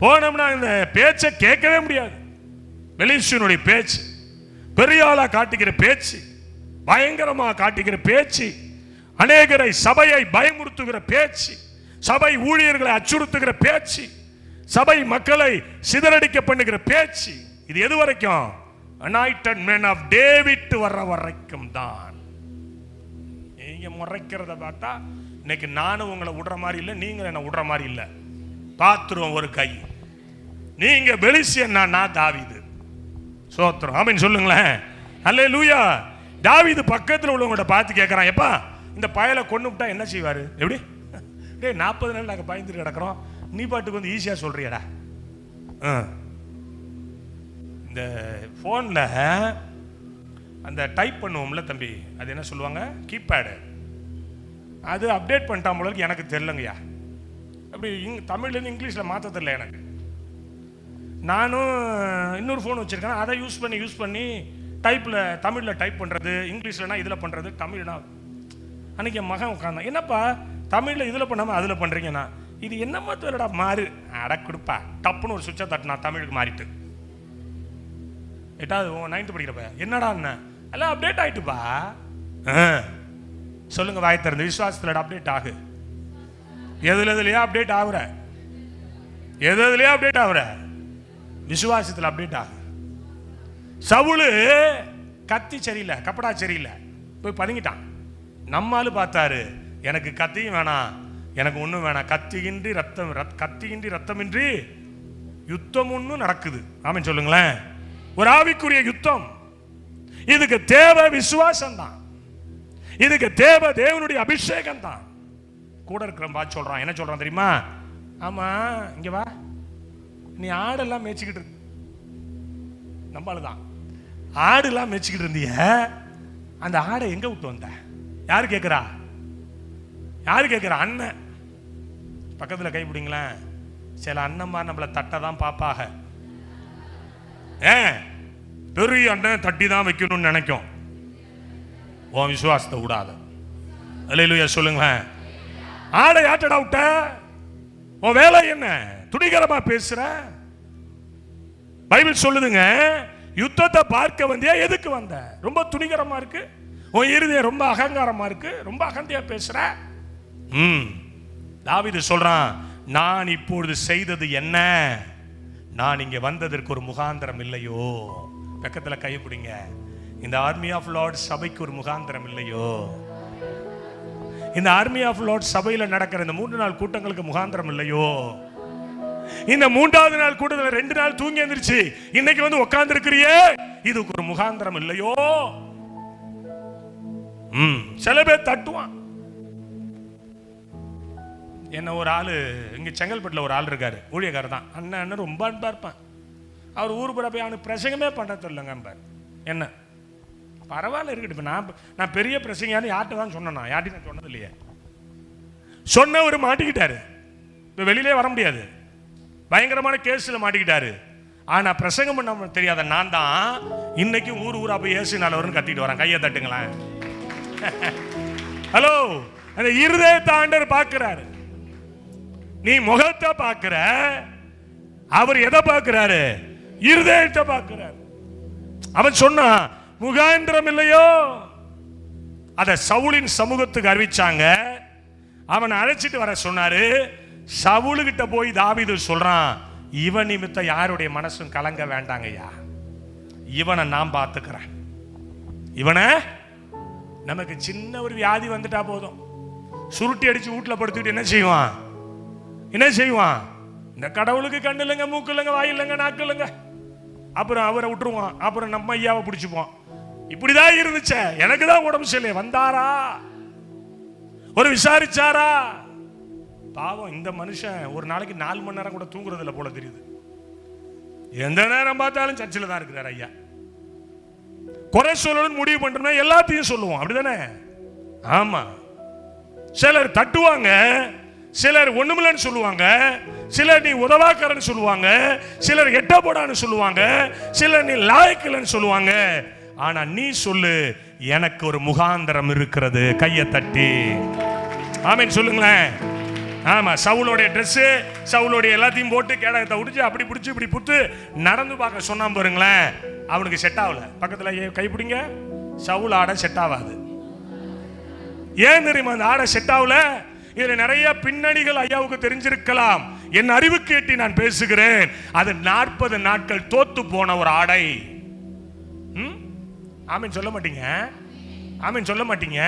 Speaker 2: போனோம்னா இந்த பேச்சை கேட்கவே முடியாது. வெளிச்சனுடைய பேச்சு, பெரியாளா காட்டுகிற பேச்சு, பயங்கரமா காட்டுகிற பேச்சு, அநேகரை சபையை பயமுறுத்துகிற பேச்சு, சபை ஊழியர்களை அச்சுறுத்துகிற பேச்சு, சபை மக்களை சிதறடிக்க பண்ணுகிற பேச்சு. இது எது வரைக்கும்? anointed men of David வர்ற வரைக்கும் தான். நீங்க முறைக்கிறத பார்த்தா இன்னைக்கு நானும் உங்களை விடுற மாதிரி இல்லை, நீங்க என்ன விடுற மாதிரி இல்லை. பாத்துருவோம் ஒரு கை. நீங்க பெலிசியன், நான் தாவீது. சோத்திரம் ஆமென் சொல்லுங்களேன். அல்லேலூயா. தாவீது பக்கத்தில் உள்ளவங்கள்ட்ட பார்த்து கேட்கறான், எப்பா இந்த பயலை கொண்டு விட்டா என்ன செய்வாரு? எப்படி? டேய் 40 நாள் நாங்கள் பயந்துட்டு கிடக்கிறோம், நீ பாட்டுக்கு வந்து ஈஸியாக சொல்றியடா. இந்த ஃபோனில் அந்த டைப் பண்ணுவோம்ல தம்பி, அது என்ன சொல்லுவாங்க, கீபேடு, அது அப்டேட் பண்ணிட்டான் போல எனக்கு தெரியலங்கய்யா. அப்படி தமிழ்லேருந்து இங்கிலீஷில் மாற்ற தெரியல எனக்கு. நானும் இன்னொரு ஃபோன் வச்சுருக்கேன், அதை யூஸ் பண்ணி டைப்பில் தமிழில் டைப் பண்ணுறது, இங்கிலீஷ்லனா இதில் பண்ணுறது, தமிழ்னா. அன்றைக்கி என் மகன் உட்காந்தான், என்னப்பா தமிழில் இதில் பண்ணாமல் அதில் பண்ணுறீங்கண்ணா, இது என்னம்மா தெரியலடா மாறு. அட கொடுப்பா, டப்புன்னு ஒரு சுவிட்சை தட்டினா தமிழுக்கு மாறிட்டு. 8வது 9th படிக்கிறப்ப என்னடா அண்ணன் எல்லாம் அப்டேட் ஆகிட்டுப்பா. சொல்லுங்க வாய் திறந்து, விசுவாசத்தில் அப்டேட் ஆகு. எதுலையா அப்டேட் ஆகுற, எதுலையா அப்டேட் ஆகுற, விசுவாசத்தில் அப்டேட் ஆகு. சவுலு கத்தி சரியில்லை, கப்படா சரியில்லை, போய் பதுங்கிட்டான். நம்மாலு பார்த்தாரு, எனக்கு கத்தியும் வேணாம், எனக்கு ஒன்றும் வேணாம், கத்தியின்றி ரத்தமின்றி யுத்தம் ஒன்றும் நடக்குது. ஆமென் சொல்லுங்களேன். ஒரு ஆவிக்குரிய யுத்தம். இதுக்கு தேவை விசுவாசம் தான், இதுக்கு தேவை தேவனுடைய அபிஷேகம் தான். கூட இருக்கிற பார்த்து சொல்றான், என்ன சொல்றான் தெரியுமா, ஆமா இங்க வா, நீ ஆடெல்லாம் மேய்ச்சிக்கிட்டு இருக்கு, நம்மளுதான் ஆடுலாம் மேய்ச்சிக்கிட்டு இருந்திய, அந்த ஆடை எங்க விட்டு வந்த? யாரு கேட்கிறா, யாரு கேட்கிறா? அண்ணன். பக்கத்தில் கை பிடிங்களேன். சில அண்ணம்மா நம்மளை தட்டை தான் பார்ப்பாக, பெரிய அண்ணன் தட்டி தான் வைக்கணும்னு நினைக்கும். உன் விசுவாசத்தை விடாத. அல்லேலூயா சொல்லுங்களேன். ஆடை ஆட்டடா விட்ட, உன் வேலை என்ன? துணிகரமா பேசுற. பைபிள் சொல்லுதுங்க, யுத்தத்தை பார்க்க வந்தியா, எதுக்கு வந்த? ரொம்ப துணிகரமா இருக்கு, உன் இருதயம் ரொம்ப அகங்காரமா இருக்கு, ரொம்ப அகந்தையா பேசுற. தாவீது சொல்றான், நான் இப்பொழுது செய்தது என்ன? நான் இங்க வந்ததற்கு ஒரு முகாந்திரம் இல்லையோ? பக்கத்துல கை பிடிங்க. இந்த ஆர்மி ஆஃப் லார்ட் சபைக்கு ஒரு முகாந்திரம் இல்லையோ? இந்த ஆர்மி ஆஃப் லார்ட் சபையில நடக்கிற இந்த 3 நாள் கூட்டங்களுக்கு முகாந்திரம் இல்லையோ? இந்த 3வது நாள் கூட்டத்தில் 2 நாள் தூங்கி எந்திரிச்சு இன்னைக்கு வந்து உட்கார்ந்து இருக்கிறியே, இதுக்கு ஒரு முகாந்திரம் இல்லையோ? சில பேர் தட்டுவான். என்ன ஒரு ஆளு இங்க செங்கல்பட்டுல ஒரு ஆள் இருக்காரு, ஊழியக்காரர் தான், அண்ணன் ரொம்ப அன்பா இருப்பான். அவர் ஊர் புற போய் அவனுக்கு பிரசங்கமே பண்ண தெரியலங்க. என்ன பரவாயில்ல இருக்கட்டும், இப்ப நான் பெரிய பிரசங்கான்னு யார்கிட்ட தான் சொன்னா, யார்ட்டையும் நான் சொன்னது இல்லையே. சொன்ன ஒரு மாட்டிக்கிட்டாரு, இப்ப வெளியிலே வர முடியாது, பயங்கரமான கேஸ்ல மாட்டிக்கிட்டாரு. ஆனா பிரசங்கம் பண்ண தெரியாத நான் தான் இன்னைக்கு ஊரா போய் இயேசுனால வரும்னு கத்திட்டு வரேன். கையை தட்டுங்களேன். ஹலோ, அந்த இருதயத்தை ஆண்டவர் பார்க்கிறாரு. நீ முகத்தை பார்க்கிற, அவர் எதை பார்க்கிறாரு? இருதயத்தை பார்க்கிறார். அவன் சொன்னா முகாந்திரம் இல்லையோ? அத சவுலின் சமூகத்துக்கு அறிவிச்சாங்க. அவன் அழைச்சிட்டு வர சொன்னாரு. சவுலுகிட்ட போய் தாவீது சொல்றான், இவன் நிமித்த யாருடைய மனசும் கலங்க வேண்டாங்கய்யா, இவனை நான் பார்த்துக்கிறேன். இவனை, நமக்கு சின்ன ஒரு வியாதி வந்துட்டா போதும், சுருட்டி அடிச்சு வீட்டுல படுத்துக்கிட்டு என்ன செய்வான்? இந்த கடவுளுக்கு கண்ணு இல்லைங்க, மூக்கு இல்லைங்க, வாய் இல்லைங்க, நாக்கு இல்லைங்க, அப்புறம் அவரை விட்டுருவான், அப்புறம் நம்ம ஐயாவை பிடிச்சுப்போம். இப்படிதான் இருந்துச்சு. எனக்கு தான் உடம்பு சரியில்லை, வந்தாரா, ஒரு விசாரிச்சாரா? பாவம், இந்த மனுஷன் ஒரு நாளைக்கு 4 மணி நேரம் கூட தூங்குறது இல்லை போல தெரியுது. எந்த நேரம் பார்த்தாலும் சர்ச்சில் தான் இருக்கிறார் ஐயா. குறை சொல்லணும்னு முடிவு பண்றோம்னா எல்லாத்தையும் சொல்லுவோம், அப்படிதானே? ஆமா. சிலர் தட்டுவாங்க, சிலர் ஒண்ணுமில்லன்னு சொல்லுவாங்க, சிலர் நீ உதவாக்கறன்னு சொல்லுவாங்க, சிலர் எட்ட போடான்னு சொல்லுவாங்க, சிலர் நீ லாயக்கில்லைன்னு சொல்லுவாங்க. ஆனா நீ சொல்லு, எனக்கு ஒரு முகாந்திரம் இருக்கிறது. கையை தட்டி ஆமென் சொல்லுங்களேன். ஆமா, சவுலோடைய ட்ரெஸ், சவுலோடைய எல்லாத்தையும் போட்டு கேடகத்தை உடிச்சு அப்படி பிடிச்சி இப்படி புத்து நடந்து பார்க்க சொன்னா பாருங்களேன், அவனுக்கு செட் ஆகல. பக்கத்துல கைப்பிடிங்க. சவுல் ஆடை செட் ஆகாது. ஏன் தெரியுமா அந்த ஆடை செட் ஆகல? இதுல நிறைய பின்னணிகள் ஐயாவுக்கு தெரிஞ்சிருக்கலாம். என் அறிவுக்கு எட்டி நான் பேசுகிறேன். அது 40 நாட்கள் தோத்து போன ஒரு ஆடை. ஆமீன் சொல்ல மாட்டீங்க? ஆமீன் சொல்ல மாட்டீங்க?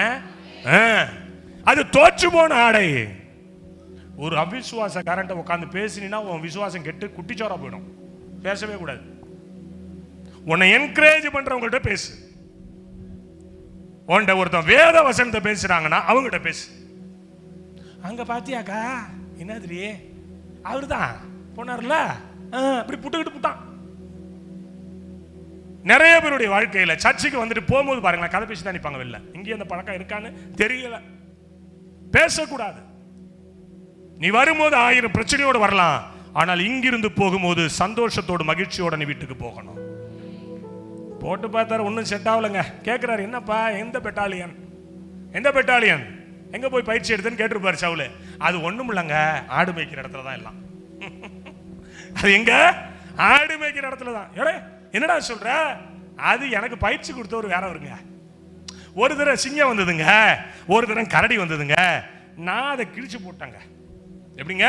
Speaker 2: அது தோற்று போன ஆடை. ஒரு அவிசுவாசக்காரன்ட்ட உட்காந்து பேசினா உன் விசுவாசம் கெட்டு குட்டிச்சோரா போயிடும். பேசவே கூடாது. உன்னை என்கரேஜ் பண்றவங்கள்ட்ட பேசு. உன்ட ஒருத்தன் வேத வசனத்தை பேசுறாங்கன்னா அவங்ககிட்ட பேசு. அங்க பாத்தியாக்கா என்னது அவரு தான் போனார்ல, அப்படி புட்டுக்கிட்டு புட்டான். நிறைய பேருடைய வாழ்க்கையில சர்ச்சுக்கு வந்துட்டு போகும்போது பாருங்களேன், கதை பேசி தான் நிற்பாங்க வெளில. இங்கே அந்த பழக்கம் இருக்கான்னு தெரியல. பேசக்கூடாது. நீ வரும்போது 1000 பிரச்சனையோடு வரலாம், ஆனால் இங்கிருந்து போகும்போது சந்தோஷத்தோடு மகிழ்ச்சியோட நீ வீட்டுக்கு போகணும். போட்டு பார்த்தாரு, ஒன்றும் செட் ஆகலைங்க. கேட்குறாரு, என்னப்பா எந்த பெட்டாலியன், எந்த பெட்டாலியன், எங்க போய் பயிற்சி எடுத்துன்னு கேட்டிருப்பாரு சவுலு. அது ஒண்ணும் இல்லைங்க, ஆடு மேய்க்கிற இடத்துல தான் எல்லாம். அது எங்க? ஆடு மேய்க்கிற இடத்துல தான். என்னடா சொல்ற? அது எனக்கு பயிற்சி கொடுத்தவர் வேற வருங்க. ஒரு தடவை சிங்கம் வந்ததுங்க, ஒரு தடவை கரடி வந்ததுங்க, நான் அதை கிழிச்சு போட்டாங்க. எப்படிங்க?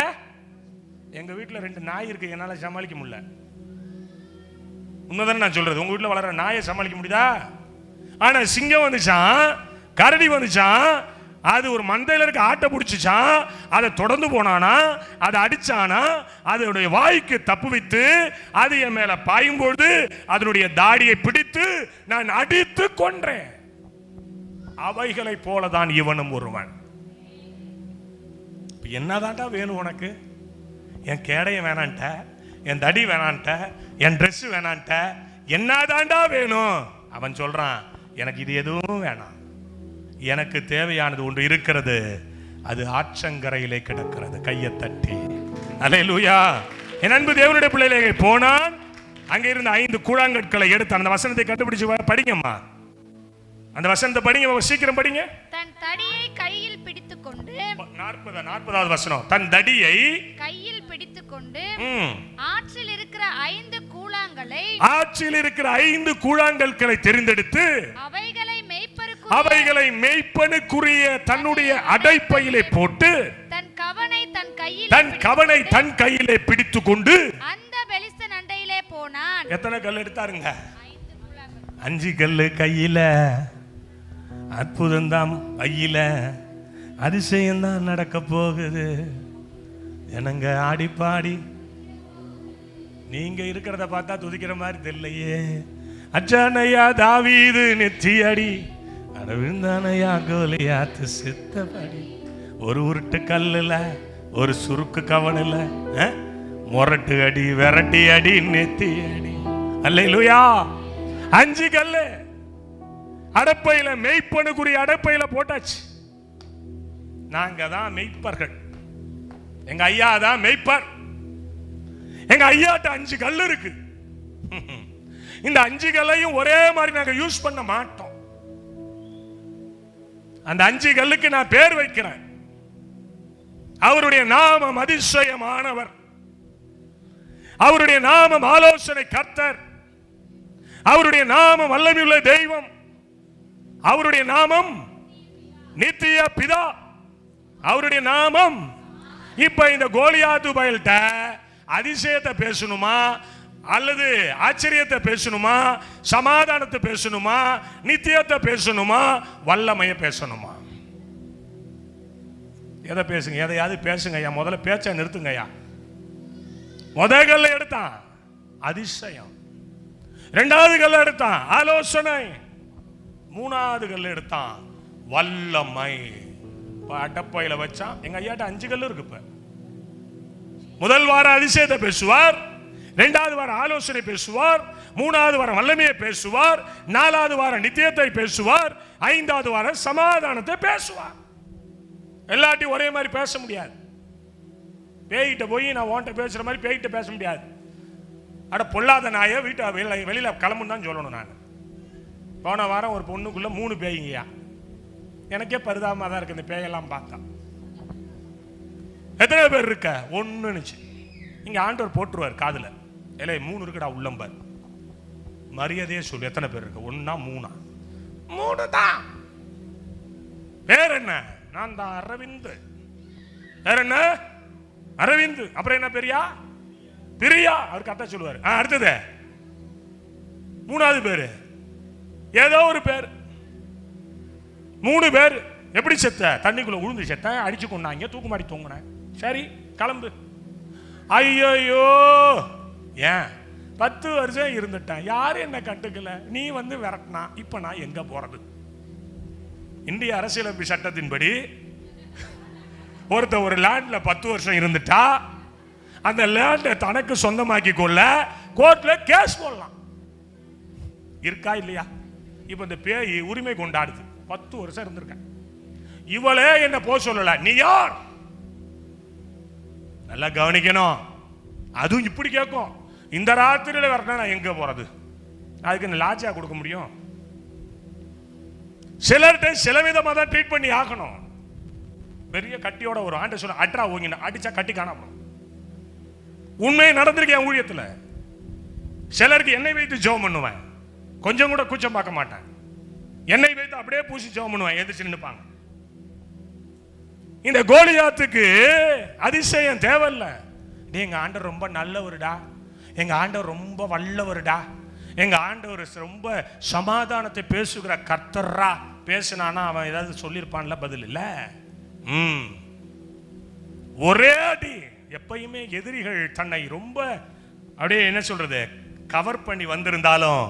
Speaker 2: எங்க வீட்டில் 2 நாய் இருக்கு, என்னால சமாளிக்க முடியல. உண்மைதானே நான் சொல்றது? உங்க வீட்டில் வளர நாயை சமாளிக்க முடியுதா? ஆனா சிங்கம் வந்துச்சான், கரடி வந்துச்சான், அது ஒரு மந்தையில இருக்க ஆட்டை பிடிச்சிச்சான், அதை தொடர்ந்து போனானா, அதை அடிச்சானா, அதனுடைய வாய்க்கு தப்பு வைத்து அது என் மேல பாயும்போது அதனுடைய தாடியை பிடித்து நான் அடித்து கொன்றேன். அவைகளை போலதான் இவனும் ஒருவன். என்னதான்டா வேணும் உனக்கு? என் கேடைய வேணான்ட்ட, என் தடி வேணான்ட்ட, என் ட்ரெஸ் வேணான்ட்ட, என்னதான்டா வேணும்? அவன் சொல்றான், எனக்கு இது எதுவும் வேணாம், எனக்கு தேவையானது ஒன்று இருக்கிறது, அது ஆற்றங்கரையிலே கிடக்கிறது. கையை தட்டி அல்லேலூயா. என் அன்பு தேவனுடைய பிள்ளைகளே, போனான், அங்க இருந்த 5 கூழாங்கற்களை எடுத்து, அந்த வசனத்தை கண்டுபிடிச்சு படிங்கம்மா, அந்த வசனத்தை படிங்க, சீக்கிரம் படிங்க.
Speaker 3: தன் தடியை கையில் பிடித்துக்கொண்டு
Speaker 2: 40வது வசனம், தன் தடியை
Speaker 3: கையில் பிடித்துக்கொண்டு ஆற்றில் இருக்கிற 5 கூழாங்கலை,
Speaker 2: ஆற்றில் இருக்கிற 5 கூழாங்கற்களை தெரிந்தெடுத்து அவைகளை மேய்ப்பனுக்குரிய தன்னுடைய அடைப்பையிலே போட்டு தன் கவனை தன் கையிலே பிடித்து கொண்டு
Speaker 3: அந்த பெலிஸ்தன் அண்டையிலே போனான்.
Speaker 2: எத்தனை கல் எடுத்தாருங்க? 5 கல்லு கையில. அற்புதம் தான் கையில, அதிசயம் தான் நடக்க போகுது. என்னங்க ஆடி பாடி நீங்க இருக்கிறத பார்த்தா துதிக்கிற மாதிரி தெரியலையே. அச்சானையா தாவீது நெத்தி அடி, அடவிழ்ந்தானையா கோலியாத்து சித்தபடி, ஒரு உருட்டு கல்லுல ஒரு சுருக்கு கவனில் முரட்டு அடி, விரட்டி அடி, நெத்தி அடி. அல்லேலூயா. 5 கல்லு அடப்பையில, மெய்ப்பனுக்குரிய அடப்பையில போட்டாச்சு. நாங்க தான் மெய்ப்பர்கள், எங்க ஐயா தான் மெய்ப்பர். எங்க ஐயாட்ட 5 கல் இருக்கு. இந்த 5 கல்லையும் ஒரே மாதிரி நாங்க யூஸ் பண்ண மாட்டோம். அந்த 5 கல்லுக்கு நான் பேர் வைக்கிறேன். அவருடைய நாமம் அதிசயமானவர், அவருடைய நாமம் ஆலோசனை கர்த்தர், அவருடைய நாமம் வல்லமையுள்ள தெய்வம், அவருடைய நாமம் நித்திய பிதா, அவருடைய நாமம். இப்ப இந்த கோலியாத்து பயல்ட்ட அதிசயத்தை பேசணுமா, அல்லது ஆச்சரியத்தை பேசணுமா, சமாதானத்தை பேசணுமா, நித்தியத்தை பேசணுமா, வல்லமையை பேசணுமா? எதை பேசுங்க? எதையாவது பேசுங்க ஐயா. முதல்ல பேச்ச நிறுத்துங்க ஐயா. முதல் கல்ல எடுத்தான் அதிசயம், 2வது கல்ல எடுத்தான் ஆலோசனை, 3வது கல்ல எடுத்தான் வல்லமை. அடப்பையில வச்சான். எங்க ஐயாட்ட 5 கல் இருக்கு. இப்ப முதல் வாரம் அதிசயத்தை பேசுவார், 2வது வாரம் ஆலோசனை பேசுவார், 3வது வாரம் வல்லமையை பேசுவார், 4வது வாரம் நித்தியத்தை பேசுவார், 5வது வாரம் சமாதானத்தை பேசுவார். எல்லாத்தையும் ஒரே மாதிரி பேச முடியாது. பேய்கிட்ட போய் நான் உன்கிட்ட பேசுற மாதிரி பேய்கிட்ட பேச முடியாது. அட பொல்லாத நாயை வீட்டை வெளியில கிளம்புன்னு தான் சொல்லணும். நான் போன வாரம் ஒரு பொண்ணுக்குள்ள 3 பேய்ங்கய்யா. எனக்கே பரிதாபமா தான் இருக்கு இந்த பேயெல்லாம் பார்த்தா. எத்தனை பேர் இருக்க? 1 இங்க ஆண்டவர் போட்டுருவார் காதுல, இல்லை 3 இருக்குடா உள்ளம்பர், மரியாதையே சொல்லு. எத்தனை பேர் இருக்கு? 1 3 3 தான். பேர் என்ன? நான் தான் அரவிந்த். பேர் என்ன? அரவிந்த். அப்புறம் என்ன பெரியா? பிரியா. அவர் கரெக்டா சொல்லுவார். அடுத்தது 3வது பேரு ஏதோ ஒரு பேர். 3 பேர். எப்படி செத்த? தண்ணிக்குள்ள உழுந்து செத்த, அடிச்சு கொண்டாங்க, தூக்கு மாடி தூங்கின. சரி கிளம்பு. ஐயோ, ஏன் 10 வருஷம் இருந்துட்டேன், யாரும் என்ன கட்டுக்கல, நீ வந்து விரட்டினா, இப்ப நான் எங்க போறது? இந்திய அரசியலமைப்பு சட்டத்தின்படி ஒருத்த ஒரு லேண்ட்ல 10 வருஷம் இருந்துட்டா அந்த லேண்டை தனக்கு சொந்தமாக்கி கொள்ள கோர்ட்ல கேஸ் போடலாம். இருக்கா இல்லையா? இப்ப இந்த பேய் உரிமை கொண்டாடுது. 10 வருஷம் இருந்திருக்கேன். இவளே என்ன போ சொல்லல. நீ யார்? நல்லா கவனிக்கணும். அதுவும் இப்படி கேட்கும், இந்த ராத்திரியில வரணும் நான் எங்க போறது? அதுக்கு லாட்ஜா கொடுக்க முடியும்? சிலர்கிட்ட சில விதமா தான் ட்ரீட் பண்ணி ஆகணும். பெரிய கட்டியோட ஒரு ஆண்ட சொல்ல அட்ரா ஓங்கின அடிச்சா கட்டி காணாம. உண்மையை நடந்திருக்கேன் ஊழியத்தில். சிலருக்கு எண்ணெய் வைத்து ஜெபம் பண்ணுவேன், கொஞ்சம் கூட கூச்சம் பார்க்க மாட்டேன். எண்ணெய் வைத்து அப்படியே பூசி ஜெபம் பண்ணுவேன், எதிர்த்து நின்னுப்பாங்க. இந்த கோலியாத்துக்கு அதிசயம் தேவையில்ல. எங்க ஆண்டவர் ரொம்ப நல்லவருடா, எங்க ஆண்டவர் ரொம்ப வல்லவருடா, எங்க ஆண்டவர் ரொம்ப சமாதானத்தை பேசுகிற கர்த்தரா பேசினானா அவன் ஏதாவது சொல்லியிருப்பான்ல? பதில் இல்ல. ஒரே அடி. எப்பயுமே எதிரிகள் தன்னை ரொம்ப அப்படியே என்ன சொல்றது கவர் பண்ணி வந்திருந்தாலும்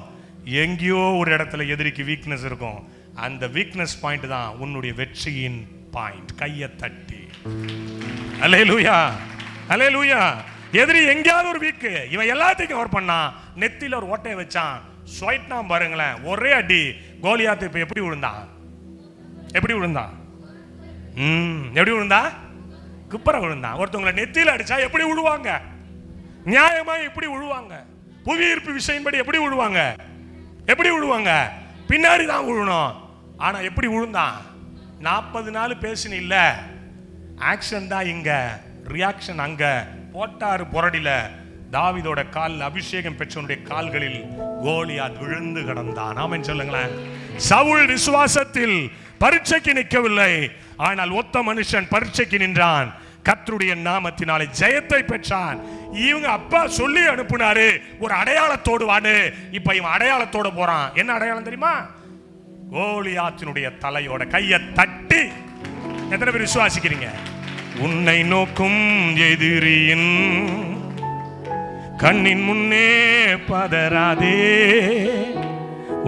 Speaker 2: எங்கேயோ ஒரு இடத்துல எதிரிக்கு வீக்னஸ் இருக்கும். அந்த வீக்னஸ் பாயிண்ட் தான் உன்னுடைய வெற்றியின் பாயிண்ட். கையை தட்டி அல்லேலூயா, அல்லேலூயா. எதிரி எங்கேயாவது ஒரு வீக்கு, இவன் எல்லாத்தையும் கவர் பண்ணா. நெத்தில ஒரு ஓட்டையை வச்சான், ஸ்வைட்னா பாருங்களேன், ஒரே அடி. கோலியாத்து இப்ப எப்படி விழுந்தான்? எப்படி விழுந்தான்? எப்படி விழுந்தா? குப்பர விழுந்தான். ஒருத்தவங்களை நெத்தியில அடிச்சா எப்படி விழுவாங்க? நியாயமா எப்படி விழுவாங்க? புவியீர்ப்பு விசையின்படி எப்படி விழுவாங்க? எப்படி விழுவாங்க? பின்னாடி தான் விழணும். ஆனா எப்படி விழுந்தான்? 40 நாள் பேசின இல்ல, ஆக்ஷன் தான் இங்க, ரியாக்ஷன் அங்க. போட்டாரு புரடில. தாவீதோட கால் அபிஷேகம் பெற்றவனுடைய கால்களில் கோலியாத் விழுந்து கிடந்தான். ஆமென் சொல்லுங்களேன். சவுல் விசுவாசத்தில் பரீட்சைக்கு நிற்கவில்லை, ஆனால் ஒத்த மனுஷன் பரீட்சைக்கு நின்றான். கர்த்தருடைய நாமத்தினாலே ஜெயத்தை பெற்றான். இவங்க அப்பா சொல்லி அனுப்புனாரு ஒரு அடையாளத்தோடு வாடு. இப்ப இவன் அடையாளத்தோட போறான். என்ன அடையாளம் தெரியுமா? கோலியாத்தினுடைய தலையோட கையை தட்டி. எத்தனை பேர் விசுவாசிக்கிறீங்க? உன்னை நோக்கும் எதிரியின் கண்ணின் முன்னே பதறாதே,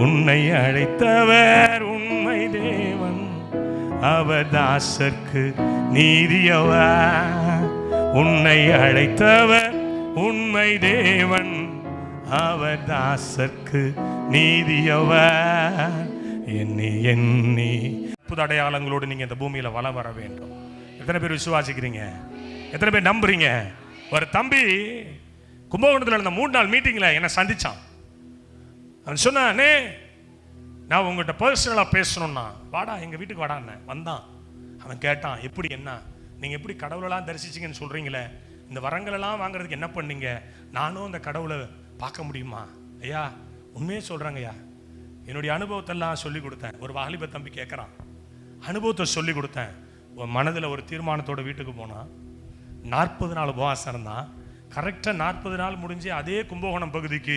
Speaker 2: உன்னை அழைத்தவர் உண்மை தேவன், அவர் தாசர்க்கு நீதியவர். உன்னை அழைத்தவர் உண்மை தேவன், அவர் தாசர்க்கு நீதியவர். எண்ணி எண்ணி புது அடையாளங்களோடு நீங்க இந்த பூமியில வலம் வர வேண்டும். எத்தனை பேர் விசுவாசிக்கிறீங்க? எத்தனை பேர் நம்புறீங்க? ஒரு தம்பி கும்பகோணத்தில் இருந்த 3 நாள் மீட்டிங்ல என்ன சந்திச்சான். அவன் சொன்னானே, நான் உங்கள்கிட்ட பர்சனலா பேசணும்னா வாடா எங்க வீட்டுக்கு வாடான்னு வந்தான். அவன் கேட்டான், எப்படி என்ன நீங்க எப்படி கடவுளெல்லாம் தரிசிச்சிங்கன்னு சொல்றீங்களே, இந்த வரங்கள் எல்லாம் வாங்குறதுக்கு என்ன பண்ணீங்க? நானும் அந்த கடவுளை பார்க்க முடியுமா? ஐயா உண்மையே சொல்றாங்க ஐயா, என்னுடைய அனுபவத்தெல்லாம் சொல்லி கொடுத்தேன். ஒரு வாலிப தம்பி கேட்குறான், அனுபவத்தை சொல்லி கொடுத்தேன். மனதில் ஒரு தீர்மானத்தோட வீட்டுக்கு போனான். 40 நாள் உபவாசம் இருந்தான். கரெக்டாக 40 நாள் முடிஞ்சு அதே கும்பகோணம் பகுதிக்கு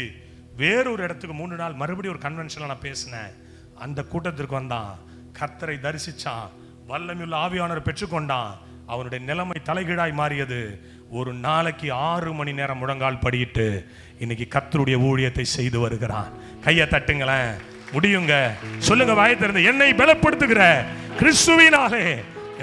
Speaker 2: வேறொரு இடத்துக்கு 3 நாள் மறுபடியும் ஒரு கன்வென்ஷனில் நான் பேசினேன். அந்த கூட்டத்திற்கு வந்தான், கர்த்தரை தரிசிச்சான், வல்லமையுள்ள ஆவியானவரை பெற்றுக்கொண்டான். அவனுடைய நிலைமை தலைகீழாய் மாறியது. ஒரு நாளைக்கு 6 மணி நேரம் முழங்கால் படியிட்டு இன்னைக்கு கர்த்தருடைய ஊழியத்தை செய்து வருகிறான். கையை தட்டுங்களேன். முடியுங்க, சொல்லுங்க வாயை திறந்து. என்னை பலப்படுத்துகிற கிறிஸ்துவினாலே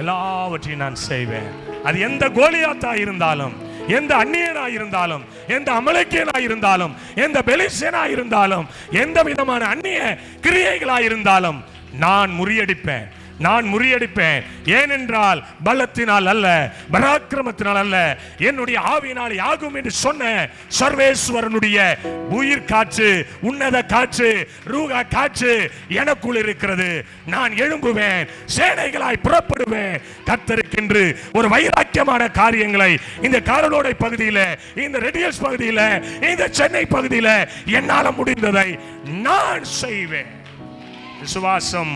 Speaker 2: எல்லாவற்றையும் நான் செய்வேன். அது எந்த கோலியாத்தா இருந்தாலும், எந்த அந்நியனா இருந்தாலும், எந்த அமலேக்கியனா இருந்தாலும், எந்த பெலிஸ்தேனா இருந்தாலும், எந்த விதமான அந்நிய கிரியைகளா இருந்தாலும் நான் முறியடிப்பேன், நான் முறியடிப்பேன். ஏனென்றால் பலத்தினால் அல்ல, பராக்கிரமத்தினால் அல்ல, என்னுடைய ஆவியினால் ஆகும் என்று சொன்ன சர்வேஸ்வரனுடைய உயிர் காற்று, உன்னத காற்று, ரூகா காற்று எனக்குள் இருக்கிறது. நான் எழும்புவேன், சேனைகளாய் புறப்படுவேன். கர்த்தருக்கென்று ஒரு வைராக்கியமான காரியங்களை இந்த காரலோடை பகுதியில், இந்த ரெடியல்ஸ் பகுதியில், இந்த சென்னை பகுதியில் என்னால் முடிந்ததை நான் செய்வேன். விசுவாசம்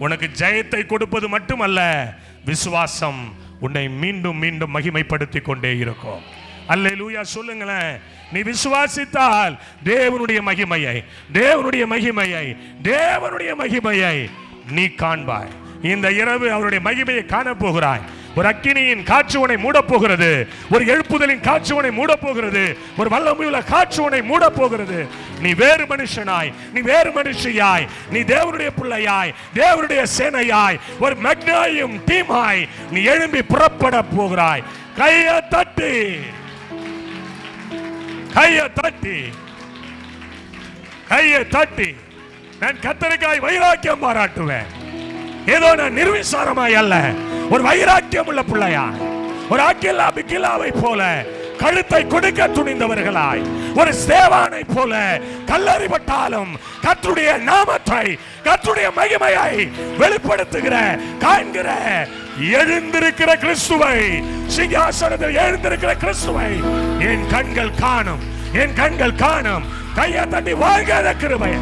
Speaker 2: உனக்கு ஜெயத்தை கொடுப்பது மட்டுமல்ல, விசுவாசம் உன்னை மீண்டும் மீண்டும் மகிமைப்படுத்தி கொண்டே இருக்கும். அல்லேலூயா சொல்லுங்களேன். நீ விசுவாசித்தால் தேவனுடைய மகிமையை, தேவனுடைய மகிமையை, தேவனுடைய மகிமையை நீ காண்பாய். இந்த இரவு அவருடைய மகிமையை காண போகிறாய். ஒரு அக்கினியின் காற்று உன்னை மூட போகிறது, ஒரு எழுப்புதலின் காற்று உன்னை மூட போகிறது, ஒரு வல்லமையுள்ள காற்று உன்னை மூட போகிறது. நீ வேறு மனுஷனாய், நீ வேறு மனுஷியாய், நீ தேவனுடைய பிள்ளையாய், தேவனுடைய சேனையாய், ஒரு மெக்னாயும் டீமாய் நீ எழும்பி புறப்பட போகிறாய். கையை தட்டி, கையை தட்டி. கையை தட்டி நான் கத்தருக்காய் வைராக்கியம் பாராட்டுவேன். ஏதோ நான் நிர்விசாரமாய் அல்ல, ஒரு வைராக்கியம் உள்ள பிள்ளையா, ஒரு அகிலா பிகிலாவை போல கழுத்தை கொடுக்க துணிந்தவர்களாய், ஒரு சேவானை போல கல்லறிபட்டாலும் கர்த்தருடைய நாமத்தை, கர்த்தருடைய மகிமையை வெளிப்படுத்துகிற, காண்கிற, எழுந்திருக்கிற கிறிஸ்துவை, சிங்காசனத்தில் எழுந்திருக்கிற கிறிஸ்துவை என் கண்கள் காணும், என் கண்கள் காணும். கையை தட்டி வாழ்கிற கிருபை.